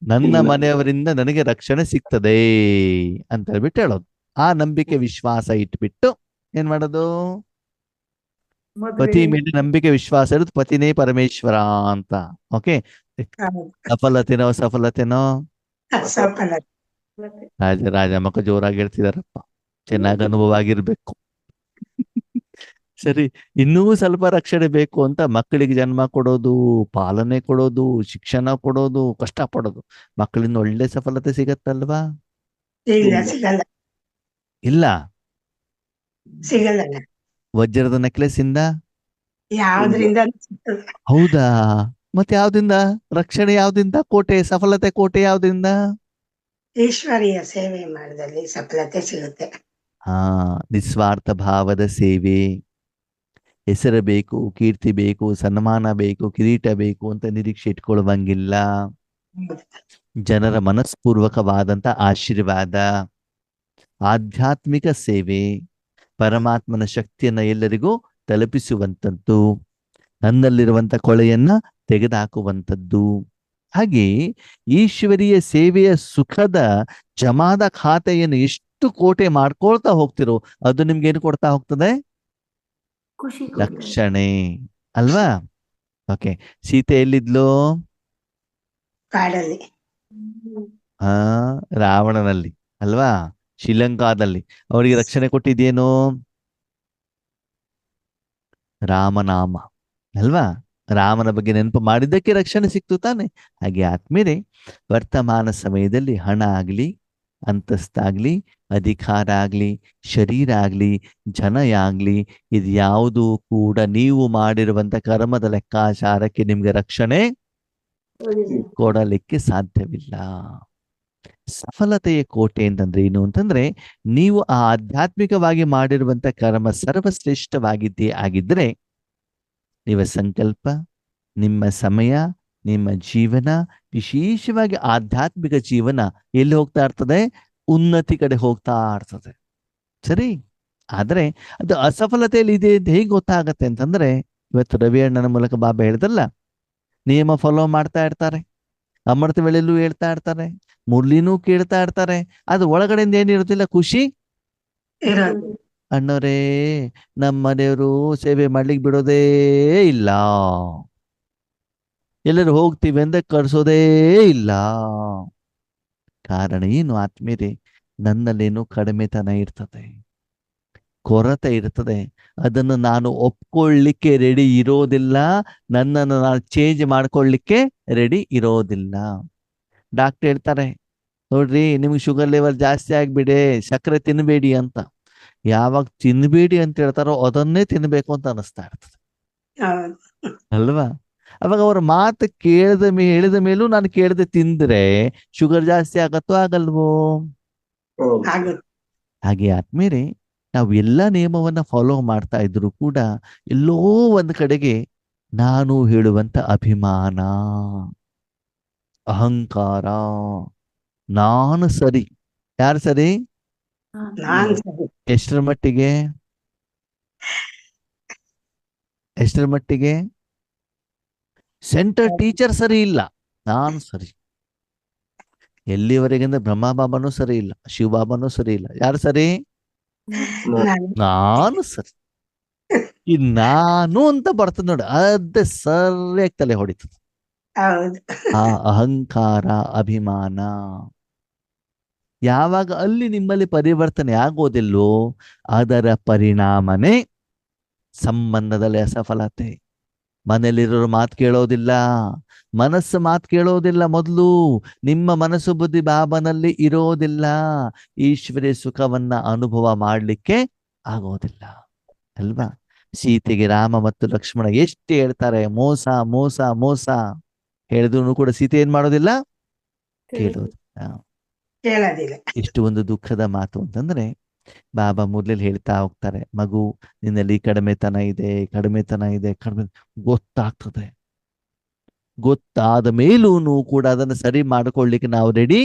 ನನ್ನ ಮನೆಯವರಿಂದ ನನಗೆ ರಕ್ಷಣೆ ಸಿಗ್ತದೆ ಅಂತ ಹೇಳ್ಬಿಟ್ಟು ಹೇಳೋದು. ಆ ನಂಬಿಕೆ ವಿಶ್ವಾಸ ಇಟ್ಬಿಟ್ಟು ಏನ್ ಮಾಡೋದು, ಪತಿ ಮೇಲೆ ನಂಬಿಕೆ ವಿಶ್ವಾಸ ಇರೋದು, ಪತಿನೇ ಪರಮೇಶ್ವರ ಅಂತ. ಓಕೆ, ಸಫಲತೆನೋ ಸಫಲತೆನೋ? ರಾಜ ಮಕ್ಕ ಜೋರಾಗಿ ಹೇಳ್ತಿದಾರಪ್ಪ, ಚೆನ್ನಾಗಿ ಅನುಭವ ಆಗಿರ್ಬೇಕು. ಸರಿ, ಇನ್ನೂ ಸ್ವಲ್ಪ ರಕ್ಷಣೆ ಬೇಕು ಅಂತ ಮಕ್ಕಳಿಗೆ ಜನ್ಮ ಕೊಡೋದು, ಪಾಲನೆ ಕೊಡೋದು, ಶಿಕ್ಷಣ ಕೊಡೋದು, ಕಷ್ಟ ಪಡೋದು. ಮಕ್ಕಳಿಂದ ಒಳ್ಳೆ ಸಫಲತೆ ಸಿಗತ್ತಲ್ವಾ? ಇಲ್ಲ, ಸಿಗಲ್ಲ. ವಜ್ರದ ನೆಕ್ಲೆಸ್ ಇಂದ? ಯಾವ್ದ್ರಿಂದ? ಹೌದಾ? ಮತ್ತೆ ಯಾವ್ದಿಂದ ರಕ್ಷಣೆ, ಯಾವ್ದಿಂದ ಕೋಟೆ, ಸಫಲತೆ ಕೋಟೆ ಯಾವ್ದಿಂದ? ಈಶ್ವರಿಯ ಸೇವೆ ಮಾಡಿದಲ್ಲಿ ಸಫಲತೆ ಸಿಗುತ್ತೆ. ನಿಸ್ವಾರ್ಥ ಭಾವದ ಸೇವೆ. ಹೆಸರು ಬೇಕು, ಕೀರ್ತಿ ಬೇಕು, ಸನ್ಮಾನ ಬೇಕು, ಕಿರೀಟ ಬೇಕು ಅಂತ ನಿರೀಕ್ಷೆ ಇಟ್ಕೊಳ್ಳುವಂಗಿಲ್ಲ. ಜನರ ಮನಸ್ಪೂರ್ವಕವಾದಂತ ಆಶೀರ್ವಾದ, ಆಧ್ಯಾತ್ಮಿಕ ಸೇವೆ, ಪರಮಾತ್ಮನ ಶಕ್ತಿಯನ್ನ ಎಲ್ಲರಿಗೂ ತಲುಪಿಸುವಂಥದ್ದು, ನನ್ನಲ್ಲಿರುವಂತ ಕೊಳೆಯನ್ನ ತೆಗೆದುಹಾಕುವಂಥದ್ದು. ಹಾಗೆ ಈಶ್ವರೀಯ ಸೇವೆಯ ಸುಖದ ಜಮಾದ ಖಾತೆಯನ್ನು ಎಷ್ಟು ಕೋಟೆ ಮಾಡ್ಕೊಳ್ತಾ ಹೋಗ್ತಿರೋ ಅದು ನಿಮ್ಗೆ ಏನು ಕೊಡ್ತಾ ಹೋಗ್ತದೆ? ಖುಷಿ ಕೊಡ್ತದೆ. ರಕ್ಷಣೆ ಅಲ್ವಾ? ಓಕೆ, ಸೀತೆ ಎಲ್ಲಿದ್ಲು? ಕಾಡಲ್ಲಿ. ಆ ರಾವಣನಲ್ಲಿ ಅಲ್ವಾ? ಶ್ರೀಲಂಕಾದಲ್ಲಿ ಅವರಿಗೆ ರಕ್ಷಣೆ ಕೊಟ್ಟಿದ್ದೇನು? ರಾಮನಾಮ ಅಲ್ವಾ? ರಾಮನ ಬಗ್ಗೆ ನೆನಪು ಮಾಡಿದ್ದಕ್ಕೆ ರಕ್ಷಣೆ ಸಿಕ್ತು ತಾನೆ. ಹಾಗೆ ಆತ್ಮೀಯರೇ, ವರ್ತಮಾನ ಸಮಯದಲ್ಲಿ ಹಣ ಆಗ್ಲಿ, ಅಂತಸ್ತಾಗ್ಲಿ, ಅಧಿಕಾರ ಆಗ್ಲಿ, ಶರೀರ ಆಗ್ಲಿ, ಜನ ಆಗ್ಲಿ, ಇದು ಯಾವುದು ಕೂಡ ನೀವು ಮಾಡಿರುವಂತ ಕರ್ಮದ ಲೆಕ್ಕಾಚಾರಕ್ಕೆ ನಿಮ್ಗೆ ರಕ್ಷಣೆ ಕೊಡಲಿಕ್ಕೆ ಸಾಧ್ಯವಿಲ್ಲ. ಸಫಲತೆಯ ಕೋಟೆ ಅಂತಂದ್ರೆ ಏನು ಅಂತಂದ್ರೆ, ನೀವು ಆ ಆಧ್ಯಾತ್ಮಿಕವಾಗಿ ಮಾಡಿರುವಂತ ಕರ್ಮ ಸರ್ವಶ್ರೇಷ್ಠವಾಗಿದ್ದೇ ಆಗಿದ್ರೆ ನಿಮ್ಮ ಸಂಕಲ್ಪ, ನಿಮ್ಮ ಸಮಯ, ನಿಮ್ಮ ಜೀವನ, ವಿಶೇಷವಾಗಿ ಆಧ್ಯಾತ್ಮಿಕ ಜೀವನ ಎಲ್ಲಿ ಹೋಗ್ತಾ ಇರ್ತದೆ? ಉನ್ನತಿ ಕಡೆ ಹೋಗ್ತಾ ಇರ್ತದೆ. ಸರಿ, ಆದ್ರೆ ಅದು ಅಸಫಲತೆಯಲ್ಲಿ ಇದೆ ಅಂತ ಹೇಗೆ ಗೊತ್ತಾಗತ್ತೆ ಅಂತಂದ್ರೆ, ಇವತ್ತು ರವಿ ಅಣ್ಣನ ಮೂಲಕ ಬಾಬಾ ಹೇಳ್ದಲ್ಲ, ನಿಯಮ ಫಾಲೋ ಮಾಡ್ತಾ ಇರ್ತಾರೆ, ಅಮೃತ ವೇಳೆಯಲ್ಲೂ ಹೇಳ್ತಾ ಇರ್ತಾರೆ, ಮುರಳಿನೂ ಕೇಳ್ತಾ ಇರ್ತಾರೆ, ಅದು ಒಳಗಡೆಯಿಂದ ಏನಿರುತ್ತಿಲ್ಲ, ಖುಷಿ ಇರೋದು. ಅಣ್ಣವರೇ ನಮ್ಮ ಮನೆಯವರು ಸೇವೆ ಮಾಡ್ಲಿಕ್ಕೆ ಬಿಡೋದೇ ಇಲ್ಲ, ಎಲ್ಲರೂ ಹೋಗ್ತೀವಿ ಅಂದ ಕರ್ಸೋದೇ ಇಲ್ಲ. ಕಾರಣ ಏನು ಆತ್ಮೀಯರೇ? ನನ್ನಲ್ಲೇನು ಕಡಿಮೆತನ ಇರ್ತದೆ, ಕೊರತೆ ಇರ್ತದೆ, ಅದನ್ನು ನಾನು ಒಪ್ಕೊಳ್ಳಿಕ್ಕೆ ರೆಡಿ ಇರೋದಿಲ್ಲ, ನನ್ನನ್ನು ನಾನು ಚೇಂಜ್ ಮಾಡ್ಕೊಳ್ಳಿಕ್ಕೆ ರೆಡಿ ಇರೋದಿಲ್ಲ. ಡಾಕ್ಟರ್ ಹೇಳ್ತಾರೆ, ನೋಡ್ರಿ ನಿಮ್ಗೆ ಶುಗರ್ ಲೆವೆಲ್ ಜಾಸ್ತಿ ಆಗ್ಬಿಡೆ, ಸಕ್ಕರೆ ತಿನ್ಬೇಡಿ ಅಂತ. ಯಾವಾಗ ತಿನ್ಬೇಡಿ ಅಂತ ಹೇಳ್ತಾರೋ ಅದನ್ನೇ ತಿನ್ಬೇಕು ಅಂತ ಅನಿಸ್ತಾ ಇರ್ತದೆ ಹೌದು. ಅಲ್ವಾ? ಅವಾಗ ಅವ್ರ ಮಾತು ಹೇಳಿದ ಮೇಲೂ ನಾನು ಕೇಳದೆ ತಿಂದ್ರೆ ಶುಗರ್ ಜಾಸ್ತಿ ಆಗತ್ತೋ ಆಗಲ್ವೋ? ಆಗುತ್ತೆ. ಹಾಗೆ ಆದ್ಮೇಲೆ ನಾವು ಎಲ್ಲ ನಿಯಮವನ್ನ ಫಾಲೋ ಮಾಡ್ತಾ ಇದ್ರು ಕೂಡ ಎಲ್ಲೋ ಒಂದ್ ಕಡೆಗೆ ನಾನು ಹೇಳುವಂತ ಅಭಿಮಾನ, ಅಹಂಕಾರ, ನಾನು ಸರಿ. ಯಾರು ಸರಿ? ನಾನ್ ಸರಿ. ಎಷ್ಟರ ಮಟ್ಟಿಗೆ? ಎಷ್ಟರ ಮಟ್ಟಿಗೆ? ಸೆಂಟರ್ ಟೀಚರ್ ಸರಿ ಇಲ್ಲ, ನಾನು ಸರಿ. ಎಲ್ಲಿವರೆಗೆಂದ್ರೆ ಬ್ರಹ್ಮ ಬಾಬಾನೂ ಸರಿ ಇಲ್ಲ, ಶಿವಬಾಬಾನೂ ಸರಿ ಇಲ್ಲ. ಯಾರು ಸರಿ? ನಾನು ಸರಿ. ಈ ನಾನು ಅಂತ ಬರ್ತದೆ ನೋಡಿ, ಅದೇ ಸರಿಯಾಗಿ ತಲೆ ಹೊಡಿತದೆ. ಹೌದು. ಆ ಅಹಂಕಾರ, ಅಭಿಮಾನ ಯಾವಾಗ ಅಲ್ಲಿ ನಿಮ್ಮಲ್ಲಿ ಪರಿವರ್ತನೆ ಆಗೋದಿಲ್ಲೋ ಅದರ ಪರಿಣಾಮನೇ ಸಂಬಂಧದಲ್ಲಿ ಅಸಫಲತೆ. ಮನೆಯಲ್ಲಿರೋರು ಮಾತು ಕೇಳೋದಿಲ್ಲ, ಮನಸ್ಸು ಮಾತು ಕೇಳೋದಿಲ್ಲ. ಮೊದಲು ನಿಮ್ಮ ಮನಸ್ಸು ಬುದ್ಧಿ ಬಾಬನಲ್ಲಿ ಇರೋದಿಲ್ಲ, ಈಶ್ವರ್ಯ ಸುಖವನ್ನ ಅನುಭವ ಮಾಡಲಿಕ್ಕೆ ಆಗೋದಿಲ್ಲ ಅಲ್ವಾ? ಸೀತೆಗೆ ರಾಮ ಮತ್ತು ಲಕ್ಷ್ಮಣ ಎಷ್ಟು ಹೇಳ್ತಾರೆ, ಮೋಸ ಮೋಸ ಮೋಸ ಹೇಳಿದ್ರು ಕೂಡ ಸೀತೆ ಏನ್ ಮಾಡೋದಿಲ್ಲ, ಕೇಳೋದಿಲ್ಲ. ಕೇಳೋದಿಲ್ಲ. ಎಷ್ಟು ಒಂದು ದುಃಖದ ಮಾತು ಅಂತಂದ್ರೆ, ಬಾಬಾ ಮೊದಲಲ್ಲಿ ಹೇಳ್ತಾ ಹೋಗ್ತಾರೆ, ಮಗು ನಿನ್ನಲ್ಲಿ ಕಡಿಮೆತನ ಇದೆ, ಕಡಿಮೆತನ ಇದೆ, ಕಡಿಮೆ ಗೊತ್ತಾಗ್ತದೆ. ಗೊತ್ತಾದ ಮೇಲೂ ಕೂಡ ಅದನ್ನು ಸರಿ ಮಾಡ್ಕೊಳ್ಳಿಕ್ಕೆ ನಾವು ರೆಡಿ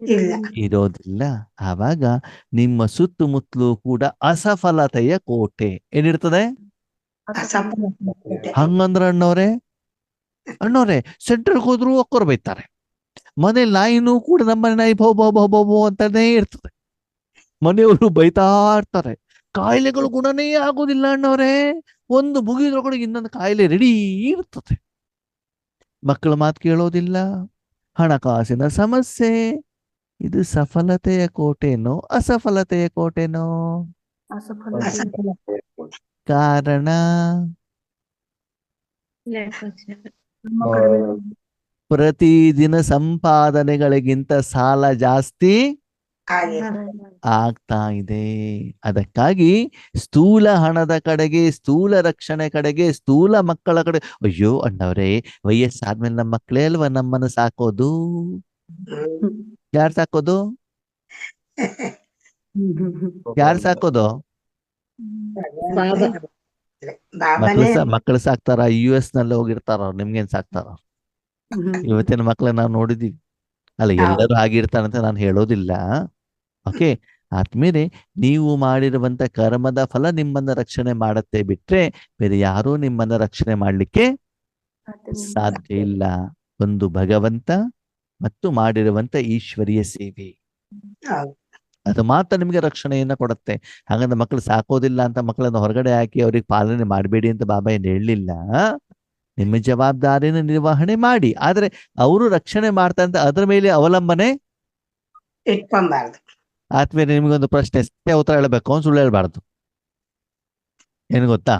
ಇಲ್ಲ. ಇರೋದಿಲ್ಲ. ಆವಾಗ ನಿಮ್ಮ ಸುತ್ತಮುತ್ತಲೂ ಕೂಡ ಅಸಫಲತೆಯ ಕೋಟೆ ಏನಿರ್ತದೆ. ಅಸಫಲತೆ. ಹಂಗಂದ್ರ ಅಣ್ಣವ್ರೆ ಸೆಂಟ್ರಲ್ಗೆ ಹೋದ್ರು ಒಕ್ಕರು ಬೈತಾರೆ, ಮನೇಲಿ ನಾಯಿನೂ ಕೂಡ ನಮ್ಮನೆ ನಾಯಿ ಭೋ ಭೋ ಭೋ ಭೋ ಭೋ ಅಂತಾನೆ ಇರ್ತದೆ, ಮನೆಯವರು ಬೈತಾ ಇರ್ತಾರೆ, ಕಾಯಿಲೆಗಳು ಗುಣನೇ ಆಗೋದಿಲ್ಲ ಅಣ್ಣವ್ರೆ, ಒಂದು ಮುಗಿದ್ರೊಳಗಡೆ ಇನ್ನೊಂದು ಕಾಯಿಲೆ ರೆಡಿ ಇರ್ತದೆ. ಮಕ್ಕಳ ಮಾತು ಕೇಳೋದಿಲ್ಲ, ಹಣಕಾಸಿನ ಸಮಸ್ಯೆ. ಇದು ಸಫಲತೆಯ ಕೋಟೆನೋ ಅಸಫಲತೆಯ ಕೋಟೆನೋ? ಅಸಫಲತೆ. ಕಾರಣ ಪ್ರತಿದಿನ ಸಂಪಾದನೆಗಳಿಗಿಂತ ಸಾಲ ಜಾಸ್ತಿ ಹಾಗೆ ಆಗ್ತಾ ಇದೆ. ಅದಕ್ಕಾಗಿ ಸ್ಥೂಲ ಹಣದ ಕಡೆಗೆ, ಸ್ಥೂಲ ರಕ್ಷಣೆ ಕಡೆಗೆ, ಸ್ಥೂಲ ಮಕ್ಕಳ ಕಡೆ. ಅಯ್ಯೋ ಅಣ್ಣವ್ರೆ, ವಯಸ್ಸಾದ್ಮೇಲೆ ನಮ್ಮ ಮಕ್ಕಳೇ ಅಲ್ವಾ ನಮ್ಮನ್ನು ಸಾಕೋದು. ಯಾರು ಸಾಕೋದು? ಯಾರು ಸಾಕೋದು? ಬಾಬಾನೇ. ಮಕ್ಕಳು ಸಾಕ್ತಾರ, US ನಲ್ಲಿ ಹೋಗಿರ್ತಾರ, ನಿಮ್ಗೇನ್ ಸಾಕ್ತಾರ? ಇವತ್ತಿನ ಮಕ್ಕಳನ್ನ ನಾವು ನೋಡಿದೀವಿ ಅಲ್ಲ, ಎಲ್ಲರೂ ಆಗಿರ್ತಾರಂತ ನಾನು ಹೇಳೋದಿಲ್ಲ. ಓಕೆ ಆದ್ಮೇಲೆ ನೀವು ಮಾಡಿರುವಂತ ಕರ್ಮದ ಫಲ ನಿಮ್ಮನ್ನ ರಕ್ಷಣೆ ಮಾಡತ್ತೆ ಬಿಟ್ರೆ ಬೇರೆ ಯಾರೂ ನಿಮ್ಮನ್ನ ರಕ್ಷಣೆ ಮಾಡ್ಲಿಕ್ಕೆ ಸಾಧ್ಯ ಇಲ್ಲ. ಒಂದು ಭಗವಂತ ಮತ್ತು ಮಾಡಿರುವಂತ ಈಶ್ವರಿಯ ಸೇವೆ. ಹೌದು ಅದು ಮಾತ್ರ ನಿಮಗೆ ರಕ್ಷಣೆಯನ್ನ ಕೊಡುತ್ತೆ. ಹಾಗಂದ್ರೆ ಮಕ್ಕಳು ಸಾಕೋದಿಲ್ಲ ಅಂತ ಮಕ್ಕಳನ್ನು ಹೊರಗಡೆ ಹಾಕಿ ಅವ್ರಿಗೆ ಪಾಲನೆ ಮಾಡಬೇಡಿ ಅಂತ ಬಾಬಾ ಏನು ಹೇಳಲಿಲ್ಲ. ನಿಮ್ಮ ಜವಾಬ್ದಾರಿನ ನಿರ್ವಹಣೆ ಮಾಡಿ, ಆದ್ರೆ ಅವರು ರಕ್ಷಣೆ ಮಾಡ್ತಾ ಅಂತ ಅದರ ಮೇಲೆ ಅವಲಂಬನೆ ಇಟ್ಕೊಬಾರ್ದು. ಆದ್ಮೇಲೆ ನಿಮಗೊಂದು ಪ್ರಶ್ನೆ, ಸತ್ಯ ಉತ್ತರ ಹೇಳ್ಬೇಕು, ಸುಳ್ಳು ಹೇಳ್ಬಾರ್ದು. ಏನು ಗೊತ್ತಾ,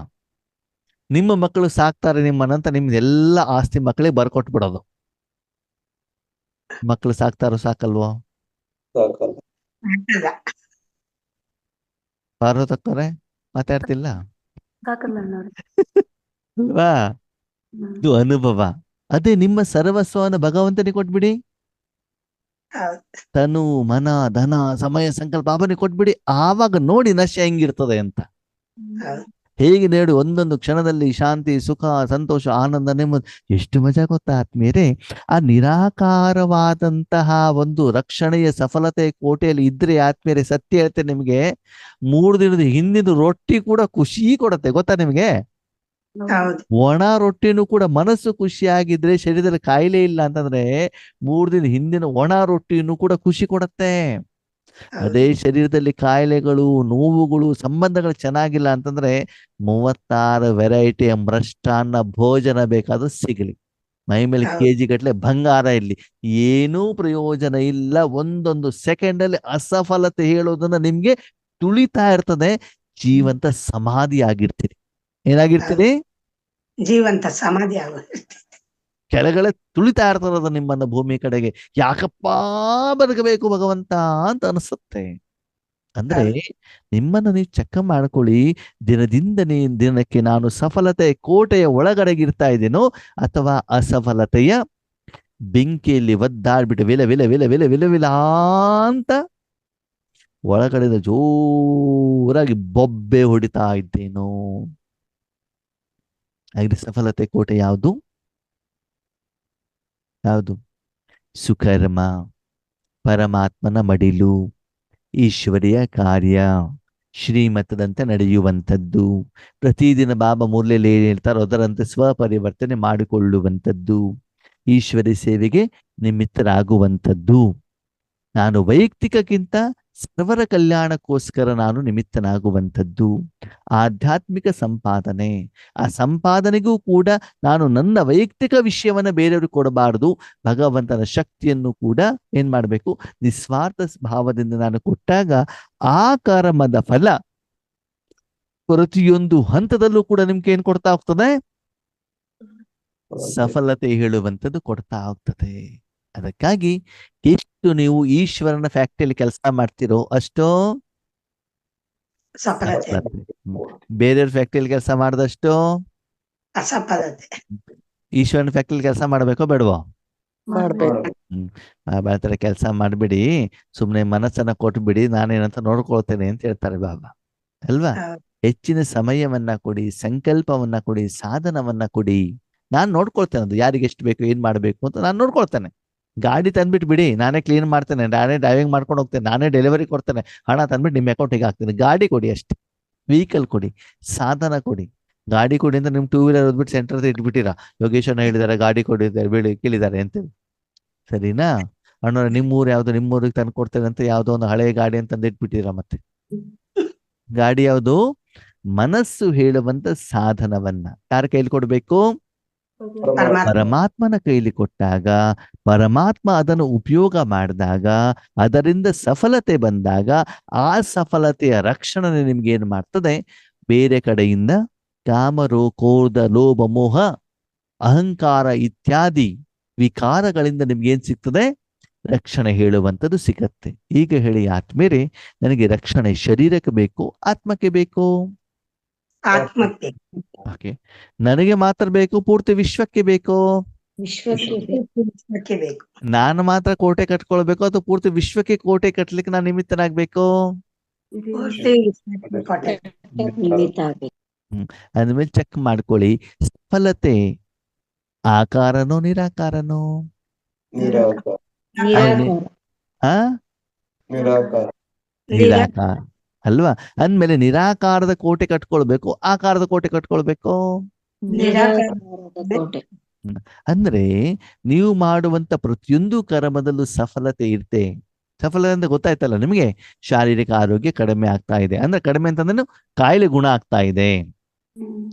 ನಿಮ್ಮ ಮಕ್ಕಳು ಸಾಕ್ತಾರೆ ನಿಮ್ಮನ್ನಂತ ನಿಮ್ದು ಎಲ್ಲ ಆಸ್ತಿ ಮಕ್ಕಳಿಗೆ ಬರ್ಕೊಟ್ಬಿಡೋದು. ಮಕ್ಕಳು ಸಾಕ್ತಾರೋ ಸಾಕಲ್ವೋ? ಸಾಕಲ್ಲ. ಆಗ್ತದ? ಪಾರ್ವತಕ್ಕರೆ ಮಾತಾಡ್ತಿಲ್ಲ ಸಾಕಲ್ಲ ಅನ್ನೋರು. ಅಲ್ವಾ? ಇದು ಅನುಭವ. ಅದೇ ನಿಮ್ಮ ಸರ್ವಸ್ವವನ್ನು ಭಗವಂತನಿಗೆ ಕೊಟ್ಬಿಡಿ. ಹೌದು ತನು ಮನ ಧನ ಸಮಯ ಸಂಕಲ್ಪ ಬಾಬನಿಗೆ ಕೊಟ್ಬಿಡಿ. ಆವಾಗ ನೋಡಿ ನಶೆ ಹೆಂಗಿರ್ತದೆ ಅಂತ. ಹೌದು ಹೇಗೆ ನೋಡಿ ಒಂದೊಂದು ಕ್ಷಣದಲ್ಲಿ ಶಾಂತಿ, ಸುಖ, ಸಂತೋಷ, ಆನಂದ, ನೆಮ್ಮದಿ, ಎಷ್ಟು ಮಜಾ ಗೊತ್ತಾ ಆತ್ಮೀಯರೇ. ಆ ನಿರಾಕಾರವಾದಂತಹ ಒಂದು ರಕ್ಷಣೆಯ ಸಫಲತೆ ಕೋಟೆಯಲ್ಲಿ ಇದ್ರೆ ಆತ್ಮೀಯರೇ, ಸತ್ಯ ಹೇಳ್ತೇನೆ ನಿಮಗೆ, 3 ದಿನದ ಹಿಂದಿನ ರೊಟ್ಟಿ ಕೂಡ ಖುಷಿ ಕೊಡುತ್ತೆ. ಗೊತ್ತಾ ನಿಮಗೆ? ಹೌದು ಒಣ ರೊಟ್ಟಿನೂ ಕೂಡ ಮನಸ್ಸು ಖುಷಿಯಾಗಿದ್ರೆ ಶರೀರದಲ್ಲಿ ಕಾಯಿಲೆ ಇಲ್ಲ ಅಂತಂದ್ರೆ 3 ದಿನ ಹಿಂದಿನ ಒಣ ರೊಟ್ಟಿನೂ ಕೂಡ ಖುಷಿ ಕೊಡುತ್ತೆ. ಅದೇ ಶರೀರದಲ್ಲಿ ಕಾಯಿಲೆಗಳು, ನೋವುಗಳು, ಸಂಬಂಧಗಳು ಚೆನ್ನಾಗಿಲ್ಲ ಅಂತಂದ್ರೆ 36 ವೆರೈಟಿಯ ಮೃಷ್ಟಾನ್ನ ಭೋಜನ ಬೇಕಾದ್ರೂ ಸಿಗಲಿ, ಮೈ ಮೇಲೆ ಕೆಜಿ ಗಟ್ಟಲೆ ಬಂಗಾರ ಇರ್ಲಿ, ಏನೂ ಪ್ರಯೋಜನ ಇಲ್ಲ. ಒಂದೊಂದು ಸೆಕೆಂಡಲ್ಲಿ ಅಸಫಲತೆ ಹೇಳೋದನ್ನ ನಿಮ್ಗೆ ತುಳಿತಾ ಇರ್ತದೆ. ಜೀವಂತ ಸಮಾಧಿ ಆಗಿರ್ತೀರಿ. ಏನಾಗಿರ್ತೀರಿ? ಜೀವಂತ ಸಮಾಧಿ ಆಗೋದು. ಕೆಳಗಡೆ ತುಳಿತಾ ಇರ್ತದ ನಿಮ್ಮನ್ನ ಭೂಮಿ ಕಡೆಗೆ. ಯಾಕಪ್ಪ ಬದುಕಬೇಕು ಭಗವಂತ ಅಂತ ಅನಿಸುತ್ತೆ. ಅಂದ್ರೆ ನಿಮ್ಮನ್ನ ನೀವು ಚೆಕ್ ಮಾಡ್ಕೊಳ್ಳಿ, ದಿನದಿಂದ ದಿನಕ್ಕೆ ನಾನು ಸಫಲತೆ ಕೋಟೆಯ ಒಳಗಡೆಗಿರ್ತಾ ಇದ್ದೇನೋ ಅಥವಾ ಅಸಫಲತೆಯ ಬೆಂಕಿಯಲ್ಲಿ ಒದ್ದಾಡ್ಬಿಟ್ಟು ವಿಲ ವಿಲ ವಿಲ ವಿಲ ವಿಲ ವಿಲ ಅಂತ ಒಳಗಡೆ ಜೋರಾಗಿ ಬೊಬ್ಬೆ ಹೊಡಿತಾ ಇದ್ದೇನೋ. ಹಾಗೆ ಸಫಲತೆ ಕೋಟೆ ಯಾವುದು? ಯಾವುದು? ಸುಕರ್ಮ, ಪರಮಾತ್ಮನ ಮಡಿಲು, ಈಶ್ವರಿಯ ಕಾರ್ಯ, ಶ್ರೀಮತದಂತೆ ನಡೆಯುವಂಥದ್ದು, ಪ್ರತಿದಿನ ಬಾಬಾ ಮುರಳಿಯಲ್ಲಿ ಏನು ಹೇಳ್ತಾರೋ ಅದರಂತೆ ಸ್ವಪರಿವರ್ತನೆ ಮಾಡಿಕೊಳ್ಳುವಂಥದ್ದು, ಈಶ್ವರಿ ಸೇವೆಗೆ ನಿಮಿತ್ತರಾಗುವಂಥದ್ದು. ನಾನು ವೈಯಕ್ತಿಕಕ್ಕಿಂತ ಸರ್ವರ ಕಲ್ಯಾಣಕ್ಕೋಸ್ಕರ ನಾನು ನಿಮಿತ್ತನಾಗುವಂಥದ್ದು, ಆಧ್ಯಾತ್ಮಿಕ ಸಂಪಾದನೆ. ಆ ಸಂಪಾದನೆಗೂ ಕೂಡ ನಾನು ನನ್ನ ವೈಯಕ್ತಿಕ ವಿಷಯವನ್ನು ಬೇರೆಯವ್ರಿಗೆ ಕೊಡಬಾರದು. ಭಗವಂತನ ಶಕ್ತಿಯನ್ನು ಕೂಡ ಏನ್ ಮಾಡಬೇಕು? ನಿಸ್ವಾರ್ಥ ಭಾವದಿಂದ ನಾನು ಕೊಟ್ಟಾಗ ಆ ಕರ್ಮದ ಫಲ ಪ್ರತಿಯೊಂದು ಹಂತದಲ್ಲೂ ಕೂಡ ನಿಮ್ಗೆ ಏನ್ ಕೊಡ್ತಾ ಹೋಗ್ತದೆ? ಸಫಲತೆ ಹೇಳುವಂಥದ್ದು ಕೊಡ್ತಾ ಹೋಗ್ತದೆ. ಅದಕ್ಕಾಗಿ ಎಷ್ಟು ನೀವು ಈಶ್ವರನ ಫ್ಯಾಕ್ಟರಿಯಲ್ಲಿ ಕೆಲಸ ಮಾಡ್ತಿರೋ ಅಷ್ಟೋ ಸಫಲತೆ, ಬೇರೆಯವ್ರ ಫ್ಯಾಕ್ಟರಿಯಲ್ಲಿ ಕೆಲಸ ಮಾಡಿದಷ್ಟು ಅಸಫಲತೆ. ಈಶ್ವರನ ಫ್ಯಾಕ್ಟರಿಯಲ್ಲಿ ಕೆಲಸ ಮಾಡ್ಬೇಕೋ ಬೇಡವೋ? ಬಾಬಾ ಕೆಲಸ ಮಾಡ್ಬಿಡಿ, ಸುಮ್ನೆ ಮನಸ್ಸನ್ನ ಕೊಟ್ಬಿಡಿ, ನಾನೇನಂತ ನೋಡ್ಕೊಳ್ತೇನೆ ಅಂತ ಹೇಳ್ತಾರೆ ಬಾಬಾ ಅಲ್ವಾ? ಹೆಚ್ಚಿನ ಸಮಯವನ್ನ ಕೊಡಿ, ಸಂಕಲ್ಪವನ್ನ ಕೊಡಿ, ಸಾಧನವನ್ನ ಕೊಡಿ. ನಾನ್ ನೋಡ್ಕೊಳ್ತೇನೆ, ಅದು ಯಾರಿಗೆ ಎಷ್ಟು ಬೇಕು, ಏನ್ ಮಾಡ್ಬೇಕು ಅಂತ ನಾನು ನೋಡ್ಕೊಳ್ತೇನೆ. ಗಾಡಿ ತಂದ್ಬಿಟ್ಟು ಬಿಡಿ, ನಾನೇ ಕ್ಲೀನ್ ಮಾಡ್ತೇನೆ, ನಾನೇ ಡ್ರೈವಿಂಗ್ ಮಾಡ್ಕೊಂಡು ಹೋಗ್ತೇನೆ, ನಾನೇ ಡೆಲಿವರಿ ಕೊಡ್ತೇನೆ, ಹಣ ತಂದ್ಬಿಟ್ಟು ನಿಮ್ಮ ಅಕೌಂಟಿಗೆ ಹಾಕ್ತೇನೆ. ಗಾಡಿ ಕೊಡಿ ಅಷ್ಟೇ, ವೆಹಿಕಲ್ ಕೊಡಿ, ಸಾಧನ ಕೊಡಿ. ಗಾಡಿ ಕೊಡಿ ಅಂತ ನಿಮ್ 2 ವೀಲರ್ ಓದ್ಬಿಟ್ಟು ಸೆಂಟರ್ ಇಟ್ಬಿಟ್ಟಿರಾ, ಯೋಗೇಶ್ವರನ ಹೇಳಿದ್ದಾರೆ ಗಾಡಿ ಕೊಡಿ ಕೇಳಿದ್ದಾರೆ ಅಂತೇಳಿ, ಸರಿನಾ? ಅಣ್ಣ ನಿಮ್ಮೂರು ಯಾವ್ದು, ನಿಮ್ಮೂರಿಗೆ ತಂದು ಕೊಡ್ತೇನೆ ಅಂತ ಯಾವ್ದೋ ಒಂದು ಹಳೆ ಗಾಡಿ ಅಂತಂದು ಇಟ್ಬಿಟ್ಟಿರಾ. ಮತ್ತೆ ಗಾಡಿ ಯಾವುದು? ಮನಸ್ಸು ಹೇಳುವಂತ ಸಾಧನವನ್ನ ಯಾರ ಕೈಲಿ ಕೊಡ್ಬೇಕು? ಪರಮಾತ್ಮನ ಕೈಲಿ ಕೊಟ್ಟಾಗ, ಪರಮಾತ್ಮ ಅದನ್ನು ಉಪಯೋಗ ಮಾಡಿದಾಗ, ಅದರಿಂದ ಸಫಲತೆ ಬಂದಾಗ, ಆ ಸಫಲತೆಯ ರಕ್ಷಣೆ ನಿಮ್ಗೆ ಏನ್ ಮಾಡ್ತದೆ? ಬೇರೆ ಕಡೆಯಿಂದ ಕಾಮರು, ಕ್ರೋಧ, ಲೋಭ, ಮೋಹ, ಅಹಂಕಾರ ಇತ್ಯಾದಿ ವಿಕಾರಗಳಿಂದ ನಿಮ್ಗೆ ಏನ್ ಸಿಗ್ತದೆ? ರಕ್ಷಣೆ ಹೇಳುವಂಥದ್ದು ಸಿಗತ್ತೆ. ಈಗ ಹೇಳಿ ಆತ್ಮೇರೆ, ನನಗೆ ರಕ್ಷಣೆ ಶರೀರಕ್ಕೆ ಬೇಕು, ಆತ್ಮಕ್ಕೆ ಬೇಕು? ಆತ್ಮಕ್ಕೆ. ಓಕೆ, ನನಗೆ ಮಾತ್ರ ಬೇಕು, ಪೂರ್ತಿ ವಿಶ್ವಕ್ಕೆ ಬೇಕು? ವಿಶ್ವಕ್ಕೆ ಬೇಕು. ನಾನು ಮಾತ್ರ ಕೋಟೆ ಕಟ್ಕೊಳ್ಬೇಕು ಅಥವಾ ಪೂರ್ತಿ ವಿಶ್ವಕ್ಕೆ ಕೋಟೆ ಕಟ್ಲಿಕ್ಕೆ ನಾನು ನಿಮಿತ್ತನಾಗ್ಬೇಕು? ಪೂರ್ತಿ ವಿಶ್ವಕ್ಕೆ ಕೋಟೆ. ಅಂದ್ಮೇಲೆ ಚೆಕ್ ಮಾಡ್ಕೊಳ್ಳಿ, ಸಫಲತೆ ಆಕಾರನೋ ನಿರಾಕಾರನೋ? ನಿರಾಕಾರ. ಆ ನಿರಾಕಾರ ಅಲ್ವಾ? ಅಂದ್ಮೇಲೆ ನಿರಾಕಾರದ ಕೋಟೆ ಕಟ್ಕೊಳ್ಬೇಕು, ಆಕಾರದ ಕೋಟೆ ಕಟ್ಕೊಳ್ಬೇಕು? ಹ್ಮ್. ಅಂದ್ರೆ ನೀವು ಮಾಡುವಂತ ಪ್ರತಿಯೊಂದು ಕರ್ಮದಲ್ಲೂ ಸಫಲತೆ ಇರುತ್ತೆ. ಸಫಲತೆ ಅಂತ ಗೊತ್ತಾಯ್ತಲ್ಲ ನಿಮಗೆ. ಶಾರೀರಿಕ ಆರೋಗ್ಯ ಕಡಿಮೆ ಆಗ್ತಾ ಇದೆ ಅಂದ್ರೆ ಕಡಿಮೆ ಅಂತಂದ್ರೆ ಕಾಯಿಲೆ ಗುಣ ಆಗ್ತಾ ಇದೆ.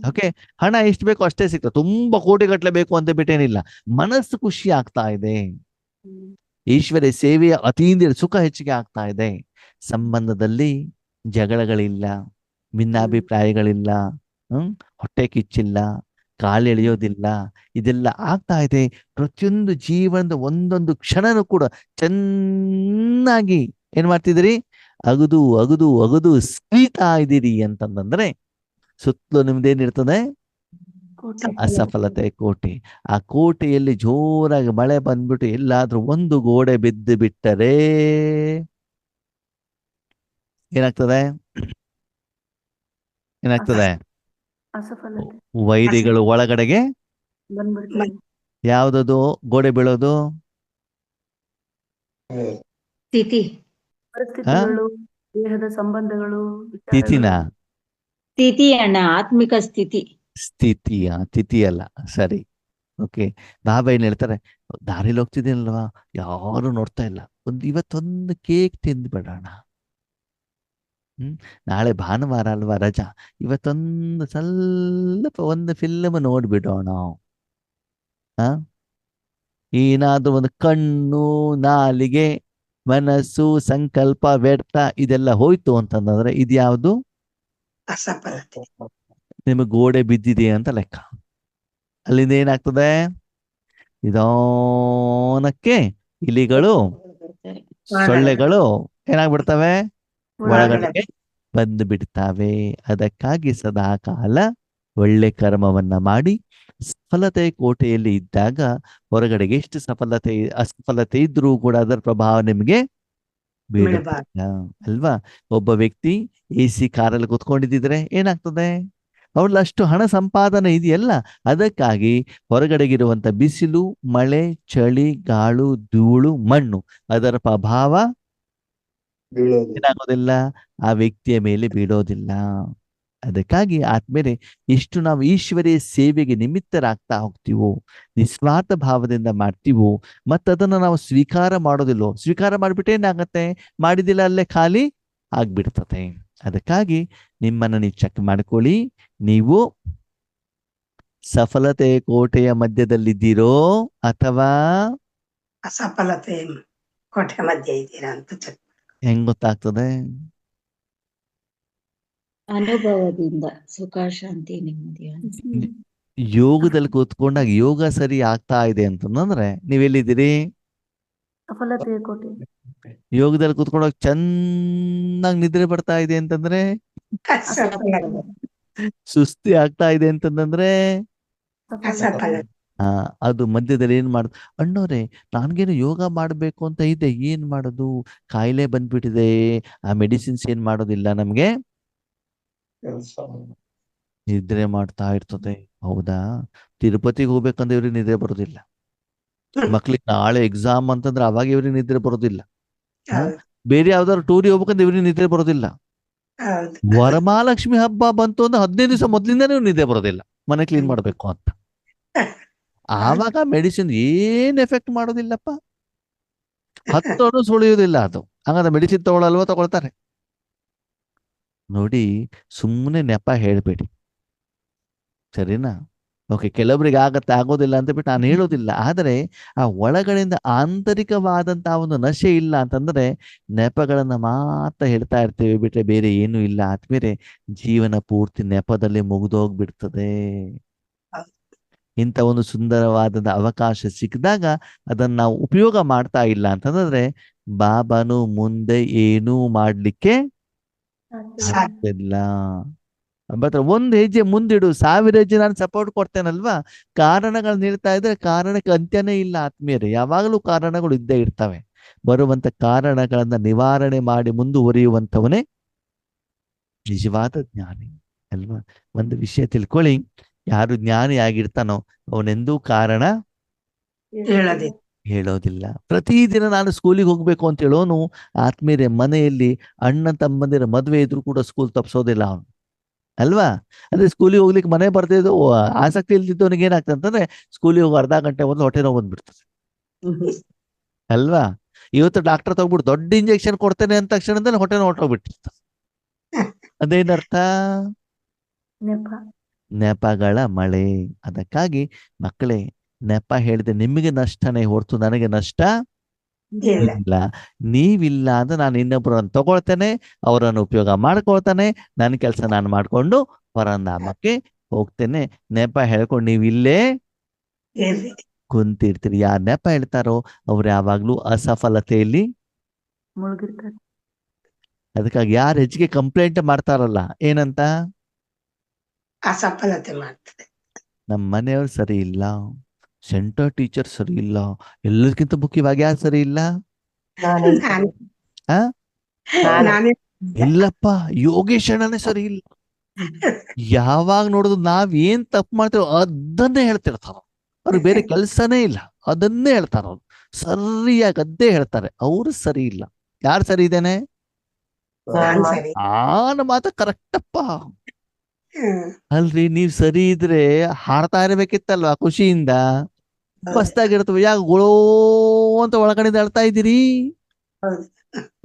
ಓಕೆ, ಹಣ ಎಷ್ಟು ಬೇಕೋ ಅಷ್ಟೇ ಸಿಗ್ತದೆ, ತುಂಬಾ ಕೋಟಿಗಟ್ಟಲೆ ಬೇಕು ಅಂತ ಬಿಟ್ಟೇನಿಲ್ಲ. ಮನಸ್ಸು ಖುಷಿ ಆಗ್ತಾ ಇದೆ, ಈಶ್ವರ ಸೇವೆಯ ಅತೀಂದ್ರ ಸುಖ ಹೆಚ್ಚಿಗೆ ಆಗ್ತಾ ಇದೆ. ಸಂಬಂಧದಲ್ಲಿ ಜಗಳಗಳಿಲ್ಲ, ಭಿನ್ನಾಭಿಪ್ರಾಯಗಳಿಲ್ಲ, ಹೊಟ್ಟೆ ಕಿಚ್ಚಿಲ್ಲ, ಕಾಲೆಳೆಯೋದಿಲ್ಲ, ಇದೆಲ್ಲ ಆಗ್ತಾ ಇದೆ. ಪ್ರತಿಯೊಂದು ಜೀವನದ ಒಂದೊಂದು ಕ್ಷಣನೂ ಕೂಡ ಚೆನ್ನಾಗಿ ಏನ್ ಮಾಡ್ತಿದ್ದೀರಿ, ಅಗದು ಅಗದು ಅಗದು ಸೀತಾ ಇದ್ದೀರಿ ಅಂತಂದ್ರೆ ಸುತ್ತಲೂ ನಿಮ್ದೇನಿರ್ತದೆ, ಅಸಫಲತೆ ಕೋಟೆ. ಆ ಕೋಟೆಯಲ್ಲಿ ಜೋರಾಗಿ ಮಳೆ ಬಂದ್ಬಿಟ್ಟು ಎಲ್ಲಾದ್ರೂ ಒಂದು ಗೋಡೆ ಬಿದ್ದು ಬಿಟ್ಟರೆ ಏನಾಗ್ತದೆ, ಏನಾಗ್ತದೆ? ಅಸಫಲತೆ ವೈರಿಗಳು ಒಳಗಡೆಗೆ ಬಂದ್ಬಿಡ್ತಾರೆ. ಯಾವ್ದದು ಗೋಡೆ ಬೀಳೋದು? ಸ್ಥಿತಿ ಪರಿಸ್ಥಿತಿಗಳು, ದೇಹದ ಸಂಬಂಧಗಳು, ತಿಥಿನ ವಿಚಾರಗಳು. ಸ್ಥಿತಿ ಅಣ್ಣ, ಆತ್ಮಿಕ ಸ್ಥಿತಿ. ಸ್ಥಿತಿಯ ತಿಥಿ ಅಲ್ಲ, ಸರಿ. ಓಕೆ, ಬಾಬಾ ಏನ್ ಹೇಳ್ತಾರೆ, ದಾರಿಲಿ ಹೋಗ್ತಿದ್ದೀನಲ್ವಾ, ಯಾರು ನೋಡ್ತಾ ಇಲ್ಲ, ಇವತ್ತೊಂದು ಕೇಕ್ ತಿಂದು ಬಿಡೋಣ. ನಾಳೆ ಭಾನುವಾರ ಅಲ್ವಾ, ರಜಾ, ಇವತ್ತೊಂದು ಸ್ವಲ್ಪ ಒಂದು ಫಿಲ್ಮ್ ನೋಡ್ಬಿಡೋಣ. ಏನಾದ್ರೂ ಒಂದು ಕಣ್ಣು, ನಾಲಿಗೆ, ಮನಸ್ಸು, ಸಂಕಲ್ಪ, ವ್ಯರ್ಥ ಇದೆಲ್ಲ ಹೋಯ್ತು ಅಂತಂದ್ರೆ ಇದ್ಯಾವುದು? ಅಸಫಲತೆ. ನಿಮಗೆ ಗೋಡೆ ಬಿದ್ದಿದೆ ಅಂತ ಲೆಕ್ಕ. ಅಲ್ಲಿಂದ ಏನಾಗ್ತದೆ, ನಿಧಾನಕ್ಕೆ ಇಲಿಗಳು, ಸೊಳ್ಳೆಗಳು ಏನಾಗ್ಬಿಡ್ತವೆ, ಒಳಗಡೆಗೆ ಬಂದು ಬಿಡ್ತಾವೆ. ಅದಕ್ಕಾಗಿ ಸದಾ ಕಾಲ ಒಳ್ಳೆ ಕರ್ಮವನ್ನ ಮಾಡಿ ಸಫಲತೆ ಕೋಟೆಯಲ್ಲಿ ಇದ್ದಾಗ ಹೊರಗಡೆಗೆ ಎಷ್ಟು ಸಫಲತೆ ಅಸಫಲತೆ ಇದ್ರೂ ಕೂಡ ಅದರ ಪ್ರಭಾವ ನಿಮಗೆ ಬೀಳಬಾರ್ದು ಅಲ್ವಾ. ಒಬ್ಬ ವ್ಯಕ್ತಿ AC ಕಾರಲ್ಲಿ ಕುತ್ಕೊಂಡಿದ್ದಿದ್ರೆ ಏನಾಗ್ತದೆ, ಅವಳು ಅಷ್ಟು ಹಣ ಸಂಪಾದನೆ ಇದೆಯಲ್ಲ, ಅದಕ್ಕಾಗಿ ಹೊರಗಡೆಗಿರುವಂತ ಬಿಸಿಲು, ಮಳೆ, ಚಳಿ, ಗಾಳು, ಧೂಳು, ಮಣ್ಣು ಅದರ ಪ್ರಭಾವ ಏನಾಗೋದಿಲ್ಲ, ಆ ವ್ಯಕ್ತಿಯ ಮೇಲೆ ಬೀಳೋದಿಲ್ಲ. ಅದಕ್ಕಾಗಿ ಆದ್ಮೇಲೆ ಎಷ್ಟು ನಾವು ಈಶ್ವರೀಯ ಸೇವೆಗೆ ನಿಮಿತ್ತರಾಗ್ತಾ ಹೋಗ್ತೀವೋ, ನಿಸ್ವಾರ್ಥ ಭಾವದಿಂದ ಮಾಡ್ತೀವೋ, ಮತ್ತದನ್ನು ನಾವು ಸ್ವೀಕಾರ ಮಾಡೋದಿಲ್ಲೋ, ಸ್ವೀಕಾರ ಮಾಡಿಬಿಟ್ಟೆ ಏನಾಗತ್ತೆ, ಮಾಡಿದಿಲ್ಲ ಅಲ್ಲೇ ಖಾಲಿ ಆಗ್ಬಿಡ್ತದೆ. ಅದಕ್ಕಾಗಿ ನಿಮ್ಮನ್ನು ನೀವು ಚೆಕ್ ಮಾಡ್ಕೊಳ್ಳಿ, ನೀವು ಸಫಲತೆ ಕೋಟೆಯ ಮಧ್ಯದಲ್ಲಿದ್ದೀರೋ ಅಥವಾ ಅಸಫಲತೆ ಕೋಟೆ ಮಧ್ಯೆ ಇದ್ದೀರಾ ಅಂತ ಚೆಕ್. ಹೆಂಗ್ ಗೊತ್ತಾಗ್ತದೆ? ಅನುಭವದಿಂದ ಸುಖ, ಶಾಂತಿ, ನೆಮ್ಮದಿ. ಯೋಗದಲ್ಲಿ ಕೂತ್ಕೊಂಡಾಗ ಯೋಗ ಸರಿ ಆಗ್ತಾ ಇದೆ ಅಂತಂದ್ರೆ ನೀವೆಲ್ಲಿದ್ದೀರಿ? ಸಫಲತೆಯ ಕೋಟೆ. ಯೋಗದಲ್ಲಿ ಕೂತ್ಕೊಂಡಾಗ ಚೆನ್ನಾಗಿ ನಿದ್ರೆ ಬರ್ತಾ ಇದೆ ಅಂತಂದ್ರೆ, ಸುಸ್ತಿ ಆಗ್ತಾ ಇದೆ ಅಂತಂದ್ರೆ ಅಸಫಲತೆ. ಅದು ಮಧ್ಯದಲ್ಲಿ ಏನ್ ಮಾಡುದು, ಅಣ್ಣವ್ರೆ ನನ್ಗೇನು ಯೋಗ ಮಾಡ್ಬೇಕು ಅಂತ ಇದೆ, ಏನ್ ಮಾಡೋದು, ಕಾಯಿಲೆ ಬಂದ್ಬಿಟ್ಟಿದೆ, ಆ ಮೆಡಿಸಿನ್ಸ್ ಏನ್ ಮಾಡೋದಿಲ್ಲ, ನಮ್ಗೆ ನಿದ್ರೆ ಮಾಡ್ತಾ ಇರ್ತದೆ. ಹೌದಾ, ತಿರುಪತಿಗೆ ಹೋಗ್ಬೇಕಂದ್ರೆ ಇವ್ರಿಗೆ ನಿದ್ರೆ ಬರೋದಿಲ್ಲ, ಮಕ್ಳಿಗೆ ನಾಳೆ ಎಕ್ಸಾಮ್ ಅಂತಂದ್ರೆ ಅವಾಗ ಇವ್ರಿಗೆ ನಿದ್ರೆ ಬರೋದಿಲ್ಲ, ಬೇರೆ ಯಾವ್ದಾದ್ರು ಟೂರಿಗೆ ಹೋಗ್ಬೇಕಂದ್ರೆ ಇವ್ರಿಗೆ ನಿದ್ರೆ ಬರೋದಿಲ್ಲ. ವರಮಹಾಲಕ್ಷ್ಮಿ ಹಬ್ಬ ಬಂತು ಅಂದ್ರೆ 15 ದಿವಸ ಮೊದ್ಲಿಂದಾನೇ ನಿದ್ದೆ ಬರೋದಿಲ್ಲ, ಮನೆ ಕ್ಲೀನ್ ಮಾಡ್ಬೇಕು ಅಂತ. ಆವಾಗ ಮೆಡಿಸಿನ್ ಏನ್ ಎಫೆಕ್ಟ್ ಮಾಡೋದಿಲ್ಲಪ್ಪ, 10 ಸುಳಿಯುವುದಿಲ್ಲ ಅದು. ಹಂಗಾದ್ರೆ ಮೆಡಿಸಿನ್ ತಗೊಳ್ಳಲ್ವ? ತಗೊಳ್ತಾರೆ. ನೋಡಿ, ಸುಮ್ಮನೆ ನೆಪ ಹೇಳ್ಬೇಡಿ, ಸರಿನಾ? ಓಕೆ, ಕೆಲವರಿಗೆ ಆಗತ್ತೆ, ಆಗೋದಿಲ್ಲ ಅಂತ ಬಿಟ್ಟು ನಾನು ಹೇಳೋದಿಲ್ಲ. ಆದರೆ ಆ ಒಳಗಡೆಯಿಂದ ಆಂತರಿಕವಾದಂತಹ ಒಂದು ನಶೆ ಇಲ್ಲ ಅಂತಂದ್ರೆ ನೆಪಗಳನ್ನ ಮಾತ್ರ ಹೇಳ್ತಾ ಇರ್ತೇವೆ ಬಿಟ್ರೆ ಬೇರೆ ಏನೂ ಇಲ್ಲ. ಆದ್ಮೇಲೆ ಜೀವನ ಪೂರ್ತಿ ನೆಪದಲ್ಲಿ ಮುಗಿದೋಗ್ಬಿಡ್ತದೆ. ಇಂಥ ಒಂದು ಸುಂದರವಾದ ಅವಕಾಶ ಸಿಕ್ಕಿದಾಗ ಅದನ್ನ ನಾವು ಉಪಯೋಗ ಮಾಡ್ತಾ ಇಲ್ಲ ಅಂತಂದ್ರೆ ಬಾಬಾನು ಮುಂದೆ ಏನೂ ಮಾಡ್ಲಿಕ್ಕೆ ಸಾಧ್ಯವಿಲ್ಲ. ಬಟ್ ಒಂದು ಹೆಜ್ಜೆ ಮುಂದಿಡು, 1000 ಹೆಜ್ಜೆ ನಾನು ಸಪೋರ್ಟ್ ಕೊಡ್ತೇನಲ್ವಾ. ಕಾರಣಗಳನ್ನ ಹೇಳ್ತಾ ಇದ್ರೆ ಕಾರಣಕ್ಕೆ ಅಂತ್ಯನೇ ಇಲ್ಲ ಆತ್ಮೀಯರೇ, ಯಾವಾಗಲೂ ಕಾರಣಗಳು ಇದ್ದೇ ಇರ್ತವೆ. ಬರುವಂತ ಕಾರಣಗಳನ್ನ ನಿವಾರಣೆ ಮಾಡಿ ಮುಂದುವರಿಯುವಂಥವನೇ ನಿಜವಾದ ಜ್ಞಾನಿ ಅಲ್ವಾ. ಒಂದು ವಿಷಯ ತಿಳ್ಕೊಳ್ಳಿ, ಯಾರು ಜ್ಞಾನಿ ಆಗಿರ್ತಾನೋ ಅವನೆಂದೂ ಕಾರಣ ಹೇಳೋದಿಲ್ಲ. ಪ್ರತಿದಿನ ನಾನು ಸ್ಕೂಲಿಗೆ ಹೋಗ್ಬೇಕು ಅಂತ ಹೇಳೋನು ಆತ್ಮೀಯರೇ ಮನೆಯಲ್ಲಿ ಅಣ್ಣ ತಮ್ಮಂದಿರ ಮದುವೆ ಇದ್ರು ಕೂಡ ಸ್ಕೂಲ್ ತಪ್ಪಿಸೋದಿಲ್ಲ ಅವನು. ಅಲ್ವಾ? ಅಂದ್ರೆ ಸ್ಕೂಲಿಗೆ ಹೋಗ್ಲಿಕ್ಕೆ ಮನೆ ಬರ್ತಿದ್ದು ಆಸಕ್ತಿ ಇಲ್ದಿದ್ದವನಿಗೆ ಏನಾಗ್ತದೆ ಅಂತಂದ್ರೆ ಸ್ಕೂಲಿಗೆ ಹೋಗಿ ಅರ್ಧ ಗಂಟೆ ಮೊದಲು ಹೊಟ್ಟೆ ನೋವು ಬಂದ್ಬಿಡ್ತದೆ ಅಲ್ವಾ? ಇವತ್ತು ಡಾಕ್ಟರ್ ತಗೊಂಡ್ಬಿಟ್ಟು ದೊಡ್ಡ ಇಂಜೆಕ್ಷನ್ ಕೊಡ್ತೇನೆ ಅಂತ ತಕ್ಷಣದಲ್ಲಿ ಹೊಟ್ಟೆ ನೋವು ಹೊಟ್ಟೋಗ್ಬಿಟ್ಟಿರ್ತದೆ. ಅದೇನರ್ಥ? ನೆಪ. ನೆಪಗಳ ಮಳೆ. ಅದಕ್ಕಾಗಿ ಮಕ್ಕಳೇ, ನೆಪ ಹೇಳಿದೆ ನಿಮಗೆ ನಷ್ಟನೇ ಹೊರತು ನನಗೆ ನಷ್ಟ ಇಲ್ಲ. ಇಲ್ಲ. ನೀವಿಲ್ಲ ಅಂದ್ರೆ ನಾನು ಇನ್ನೊಬ್ಬರನ್ನು ತಗೊಳ್ತೇನೆ, ಅವರನ್ನು ಉಪಯೋಗ ಮಾಡ್ಕೊಳ್ತಾನೆ, ನನ್ನ ಕೆಲಸ ನಾನು ಮಾಡ್ಕೊಂಡು ಪರನಾಮಕ್ಕೆ ಹೋಗ್ತೇನೆ. ನೆಪ ಹೇಳ್ಕೊಂಡು ನೀವು ಇಲ್ಲೇ ಇರ್ರಿ. ಕುಂತಿರ್ತೀರಿ. ಯಾರು ನೆಪ ಹೇಳ್ತಾರೋ ಅವ್ರು ಯಾವಾಗ್ಲೂ ಅಸಫಲತೆಯಲ್ಲಿ. ಮುಳುಗಿರ್ತಾರೆ. ಅದಕ್ಕಾಗಿ ಯಾರು ಹೆಚ್ಚಿಗೆ ಕಂಪ್ಲೇಂಟ್ ಮಾಡ್ತಾರಲ್ಲ, ಏನಂತ? ಅಸಫಲತೆ ಮಾಡ್ತದೆ. ನಮ್ಮ ಮನೆಯವ್ರು ಸರಿ ಇಲ್ಲ, ಸೆಂಟರ್ ಟೀಚರ್ ಸರಿ ಇಲ್ಲ, ಎಲ್ಲರಿಗಿಂತ ಮುಖ್ಯವಾಗಿ ಯಾರು ಸರಿ ಇಲ್ಲ? ನಾನು ಆ ನಾನೇ ಇಲ್ಲಪ್ಪ, ಯೋಗೇಶ್ ಅಣ್ಣನೇ ಸರಿ ಇಲ್ಲ. ಯಾವಾಗ ನೋಡುದು ನಾವ್ ಏನ್ ತಪ್ಪು ಮಾಡ್ತೇವೆ ಅದನ್ನೇ ಹೇಳ್ತಿರ್ತಾರ. ಅವ್ರಿಗೆ ಬೇರೆ ಕೆಲ್ಸನೇ ಇಲ್ಲ, ಅದನ್ನೇ ಹೇಳ್ತಾರ. ಅವ್ರು ಸರಿಯಾಗಿ ಅದೇ ಹೇಳ್ತಾರೆ. ಅವ್ರು ಸರಿ ಇಲ್ಲ. ಯಾರು ಸರಿ ಇದ್ದೇನೆ? ನಾನ್ ಸರಿ. ಆನ ಮಾತ ಕರೆಕ್ಟಪ್ಪ. ಹ್ಮ್. ಅಲ್ರಿ, ನೀವ್ ಸರಿ ಇದ್ರೆ ಹಾಡ್ತಾ ಇರ್ಬೇಕಿತ್ತಲ್ವಾ ಖುಷಿಯಿಂದ. ಮಸ್ತಾಗಿರ್ತವೆ. ಯಾಕೆ ಗೊಳೋ ಅಂತ ಒಳಗಡೆಯಿಂದ ಅಳ್ತಾ ಇದ್ದೀರಿ? ಹೌದು.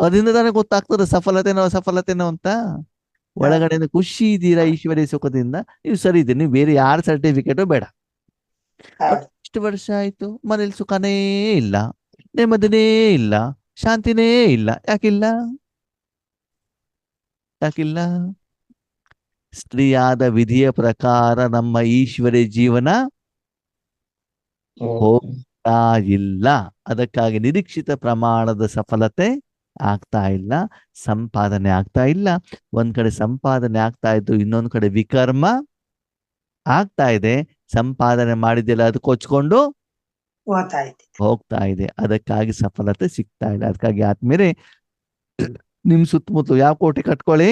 ಅದರಿಂದ ತಾನೇ ಗೊತ್ತಾಗ್ತದೆ ಸಫಲತೆನೋ ಅಸಫಲತೆನೋ ಅಂತ. ಒಳಗಡೆಯಿಂದ ಖುಷಿ ಇದ್ದೀರಾ ಈಶ್ವರ್ಯ ಸುಖದಿಂದ, ನೀವು ಸರಿ ಇದ್ದೀರಿ. ನೀವು ಬೇರೆ ಯಾರ ಸರ್ಟಿಫಿಕೇಟು ಬೇಡ. ಹೌದು. ಇಷ್ಟು ವರ್ಷ ಆಯ್ತು ಮನೇಲಿ ಸುಖನೇ ಇಲ್ಲ, ನೆಮ್ಮದಿನೇ ಇಲ್ಲ, ಶಾಂತಿನೇ ಇಲ್ಲ. ಯಾಕಿಲ್ಲ? ಯಾಕಿಲ್ಲ? ಸ್ತ್ರೀಯಾದ ವಿಧಿಯ ಪ್ರಕಾರ ನಮ್ಮ ಈಶ್ವರ್ಯ ಜೀವನ ಹೋಗ್ತಾ ಇಲ್ಲ. ಅದಕ್ಕಾಗಿ ನಿರೀಕ್ಷಿತ ಪ್ರಮಾಣದ ಸಫಲತೆ ಆಗ್ತಾ ಇಲ್ಲ, ಸಂಪಾದನೆ ಆಗ್ತಾ ಇಲ್ಲ. ಒಂದ್ ಕಡೆ ಸಂಪಾದನೆ ಆಗ್ತಾ ಇದ್ದು, ಇನ್ನೊಂದ್ ಕಡೆ ವಿಕರ್ಮ ಆಗ್ತಾ ಇದೆ. ಸಂಪಾದನೆ ಮಾಡಿದ್ದೆಲ್ಲ ಅದು ಕೊಚ್ಕೊಂಡು ಹೋಗ್ತಾ ಇದೆ. ಅದಕ್ಕಾಗಿ ಸಫಲತೆ ಸಿಗ್ತಾ ಇಲ್ಲ. ಅದಕ್ಕಾಗಿ ಆದ್ಮೇಲೆ ನಿಮ್ ಸುತ್ತಮುತ್ತಲು ಯಾವ ಕೋಟೆ ಕಟ್ಕೊಳ್ಳಿ?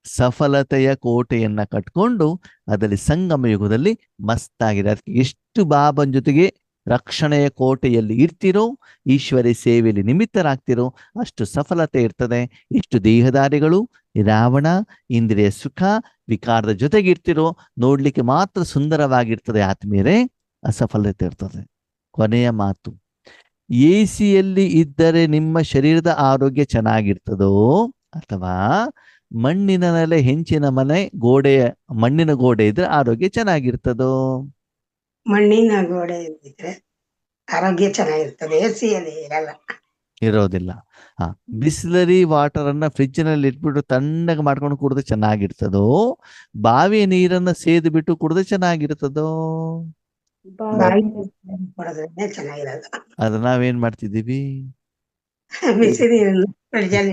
ಸಫಲತೆಯ ಕೋಟೆಯನ್ನ ಕಟ್ಕೊಂಡು ಅದರಲ್ಲಿ ಸಂಗಮ ಯುಗದಲ್ಲಿ ಮಸ್ತಾಗಿದೆ. ಅದಕ್ಕೆ ಎಷ್ಟು ಬಾಬನ್ ಜೊತೆಗೆ ರಕ್ಷಣೆಯ ಕೋಟೆಯಲ್ಲಿ ಇರ್ತಿರೋ, ಈಶ್ವರ್ಯ ಸೇವೆಯಲ್ಲಿ ನಿಮಿತ್ತರಾಗ್ತಿರೋ ಅಷ್ಟು ಸಫಲತೆ ಇರ್ತದೆ. ಇಷ್ಟು ದೇಹದಾರಿಗಳು, ರಾವಣ, ಇಂದ್ರಿಯ ಸುಖ, ವಿಕಾರದ ಜೊತೆಗೆ ಇರ್ತಿರೋ ನೋಡ್ಲಿಕ್ಕೆ ಮಾತ್ರ ಸುಂದರವಾಗಿರ್ತದೆ. ಆತ್ಮೀಯರೇ, ಅಸಫಲತೆ ಇರ್ತದೆ. ಕೊನೆಯ ಮಾತು, ಎಸಿಯಲ್ಲಿ ಇದ್ದರೆ ನಿಮ್ಮ ಶರೀರದ ಆರೋಗ್ಯ ಚೆನ್ನಾಗಿರ್ತದೋ ಅಥವಾ ಮಣ್ಣಿನ ನೆಲೆ, ಹೆಂಚಿನ ಮನೆ, ಮಣ್ಣಿನ ಗೋಡೆ ಇದ್ರೆ ಆರೋಗ್ಯ ಚೆನ್ನಾಗಿರ್ತದೋ? ಮಣ್ಣಿನ ಗೋಡೆ ಇದ್ರೆ ಆರೋಗ್ಯ ಚೆನ್ನಾಗಿರ್ತದೆ. ಎಸಿಯಲ್ಲಿ ಇರಲ್ಲ, ಇರೋದಿಲ್ಲ. ಬಿಸ್ಲರಿ ವಾಟರ್ ಅನ್ನ ಫ್ರಿಜ್ ನಲ್ಲಿ ಇಟ್ಬಿಟ್ಟು ತಣ್ಣಗೆ ಮಾಡ್ಕೊಂಡು ಕುಡಿದ್ರೆ ಚೆನ್ನಾಗಿರ್ತದೋ, ಬಾವಿಯ ನೀರನ್ನ ಸೇದು ಬಿಟ್ಟು ಕುಡಿದ್ರೆ ಚೆನ್ನಾಗಿರ್ತದೋ? ಕೊಡೋದ್ರಿಂದ ಚೆನ್ನಾಗಿರಲ್ಲ. ಅದ್ರ ನಾವೇನ್ ಮಾಡ್ತಿದ್ದೀವಿ? ಬಿಸಿ ನೀರನ್ನು ಫ್ರಿಡ್ಜಲ್ಲಿ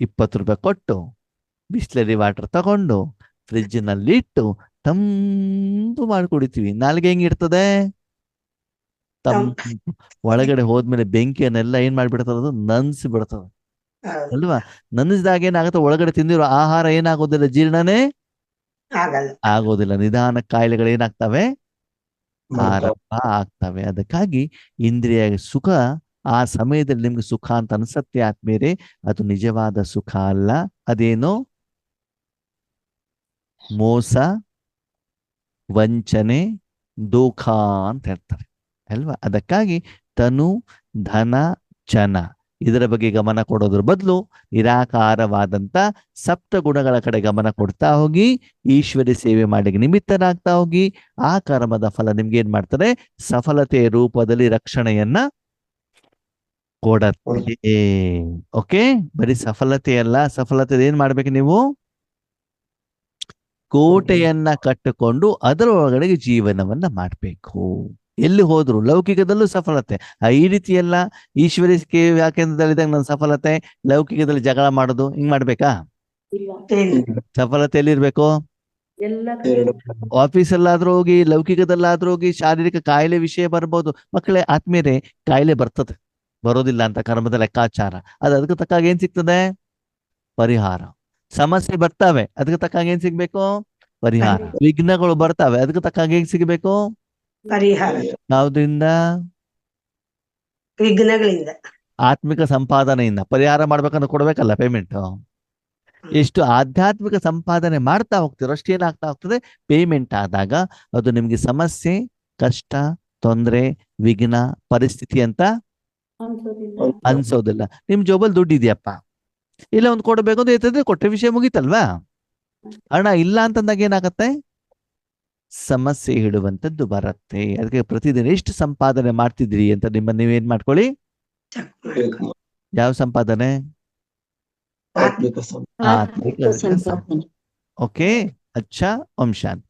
20 ರೂಪಾಯಿ ಕೊಟ್ಟು ಬಿಸ್ಲರಿ ವಾಟರ್ ತಗೊಂಡು ಫ್ರಿಜ್ ನಲ್ಲಿ ಇಟ್ಟು ತಂಪು ಮಾಡಿ ಕುಡಿತೀವಿ. ನಾಲ್ಗೆ ಹೆಂಗಿರ್ತದೆ? ತಂಪು. ಒಳಗಡೆ ಹೋದ್ಮೇಲೆ ಬೆಂಕಿಯನ್ನೆಲ್ಲ ಏನ್ ಮಾಡ್ಬಿಡ್ತದ? ಅದು ನನ್ಸಿ ಬಿಡ್ತದ ಅಲ್ವಾ? ನನ್ಸಿದಾಗ ಏನಾಗುತ್ತೆ? ಒಳಗಡೆ ತಿಂದಿರೋ ಆಹಾರ ಏನಾಗೋದಿಲ್ಲ, ಜೀರ್ಣನೇ ಆಗೋದಿಲ್ಲ. ನಿಧಾನ ಕಾಯಿಲೆಗಳು ಏನಾಗ್ತವೆ? ಆರಂಭ ಆಗ್ತವೆ. ಅದಕ್ಕಾಗಿ ಇಂದ್ರಿಯ ಸುಖ ಆ ಸಮಯದಲ್ಲಿ ನಿಮ್ಗೆ ಸುಖ ಅಂತ ಅನ್ಸತ್ತೆ ಆದ್ಮೇಲೆ ಅದು ನಿಜವಾದ ಸುಖ ಅಲ್ಲ. ಅದೇನೋ ಮೋಸ, ವಂಚನೆ, ದೋಖ ಅಂತ ಹೇಳ್ತಾರೆ ಅಲ್ವಾ? ಅದಕ್ಕಾಗಿ ತನು, ಧನ, ಚನ ಇದರ ಬಗ್ಗೆ ಗಮನ ಕೊಡೋದ್ರ ಬದಲು ನಿರಾಕಾರವಾದಂತ ಸಪ್ತ ಗುಣಗಳ ಕಡೆ ಗಮನ ಕೊಡ್ತಾ ಹೋಗಿ, ಈಶ್ವರ್ಯ ಸೇವೆ ಮಾಡಿ ನಿಮಿತ್ತನಾಗ್ತಾ ಹೋಗಿ, ಆ ಕರ್ಮದ ಫಲ ನಿಮ್ಗೆ ಏನ್ ಮಾಡ್ತಾರೆ? ಸಫಲತೆಯ ರೂಪದಲ್ಲಿ ರಕ್ಷಣೆಯನ್ನ ಕೊಡತ್ತೆ. ಓಕೆ, ಬರೀ ಸಫಲತೆ ಅಲ್ಲ, ಸಫಲತೆ ಏನ್ ಮಾಡ್ಬೇಕು ನೀವು? ಕೋಟೆಯನ್ನ ಕಟ್ಟಿಕೊಂಡು ಅದರ ಒಳಗಡೆಗೆ ಜೀವನವನ್ನ ಮಾಡ್ಬೇಕು. ಎಲ್ಲಿ ಹೋದ್ರು ಲೌಕಿಕದಲ್ಲೂ ಸಫಲತೆ. ಈ ರೀತಿ ಎಲ್ಲ ಈಶ್ವರಿಕೆ ವ್ಯಾಖ್ಯಾನದಲ್ಲಿದ್ದಾಗ ನನ್ನ ಸಫಲತೆ, ಲೌಕಿಕದಲ್ಲಿ ಜಗಳ ಮಾಡೋದು ಹಿಂಗ್ ಮಾಡ್ಬೇಕಾ? ಸಫಲತೆ ಎಲ್ಲಿರ್ಬೇಕು? ಆಫೀಸಲ್ಲಾದ್ರೂ ಹೋಗಿ, ಲೌಕಿಕದಲ್ಲಾದ್ರೂ ಹೋಗಿ. ಶಾರೀರಿಕ ಕಾಯಿಲೆ ವಿಷಯ ಬರ್ಬೋದು. ಮಕ್ಕಳೇ, ಆತ್ಮೀಯರೇ, ಕಾಯಿಲೆ ಬರ್ತದೆ, ಬರೋದಿಲ್ಲ ಅಂತ ಕರ್ಮದ ಲೆಕ್ಕಾಚಾರ. ಅದಕ್ಕೆ ತಕ್ಕಾಗ ಏನ್ ಸಿಗ್ತದೆ? ಪರಿಹಾರ. ಸಮಸ್ಯೆ ಬರ್ತಾವೆ, ಅದಕ್ಕೆ ತಕ್ಕಾಗ ಏನ್ ಸಿಗ್ಬೇಕು? ಪರಿಹಾರ. ವಿಘ್ನಗಳು ಬರ್ತಾವೆ, ಅದಕ್ಕೆ ತಕ್ಕಾಗ ಹೇಗ್ ಸಿಗಬೇಕು? ಪರಿಹಾರ. ಯಾವುದರಿಂದ? ವಿಘ್ನಗಳಿಂದ, ಆತ್ಮಿಕ ಸಂಪಾದನೆಯಿಂದ. ಪರಿಹಾರ ಮಾಡ್ಬೇಕಂದ್ರೆ ಕೊಡ್ಬೇಕಲ್ಲ ಪೇಮೆಂಟ್. ಎಷ್ಟು ಆಧ್ಯಾತ್ಮಿಕ ಸಂಪಾದನೆ ಮಾಡ್ತಾ ಹೋಗ್ತೀರೋ ಅಷ್ಟು ಏನಾಗ್ತಾ ಹೋಗ್ತದೆ, ಪೇಮೆಂಟ್ ಆದಾಗ ಅದು ನಿಮ್ಗೆ ಸಮಸ್ಯೆ, ಕಷ್ಟ, ತೊಂದರೆ, ವಿಘ್ನ, ಪರಿಸ್ಥಿತಿ ಅಂತ ಅನ್ಸೋದಿಲ್ಲ. ನಿಮ್ ಜೋಬಲ್ ದುಡ್ಡು ಇದೆಯಪ್ಪ, ಇಲ್ಲ ಒಂದು ಕೊಡಬೇಕು ಅಂತ ಹೇಳ್ತಿದ್ರೆ ಕೊಟ್ಟೆ, ವಿಷಯ ಮುಗೀತಲ್ವಾ. ಹಣ ಇಲ್ಲ ಅಂತಂದಾಗ ಏನಾಗತ್ತೆ, ಸಮಸ್ಯೆ ಹಿಡುವಂತದ್ದು ಬರುತ್ತೆ. ಅದಕ್ಕೆ ಪ್ರತಿದಿನ ಎಷ್ಟು ಸಂಪಾದನೆ ಮಾಡ್ತಿದ್ರಿ ಅಂತ ನಿಮ್ಮನ್ನ ನೀವೇನ್ ಮಾಡ್ಕೊಳ್ಳಿ. ಚೆಕ್ ಚೆಕ್ ಮಾಡ್ಕೊ. ಯಾವ ಸಂಪಾದನೆ? ಆತ್ಮಿಕ ಆತ್ಮಿಕ ಸಂಪಾದನೆ. ಓಕೆ, ಅಚ್ಚಾ, ಓಂ ಶಾಂತಿ.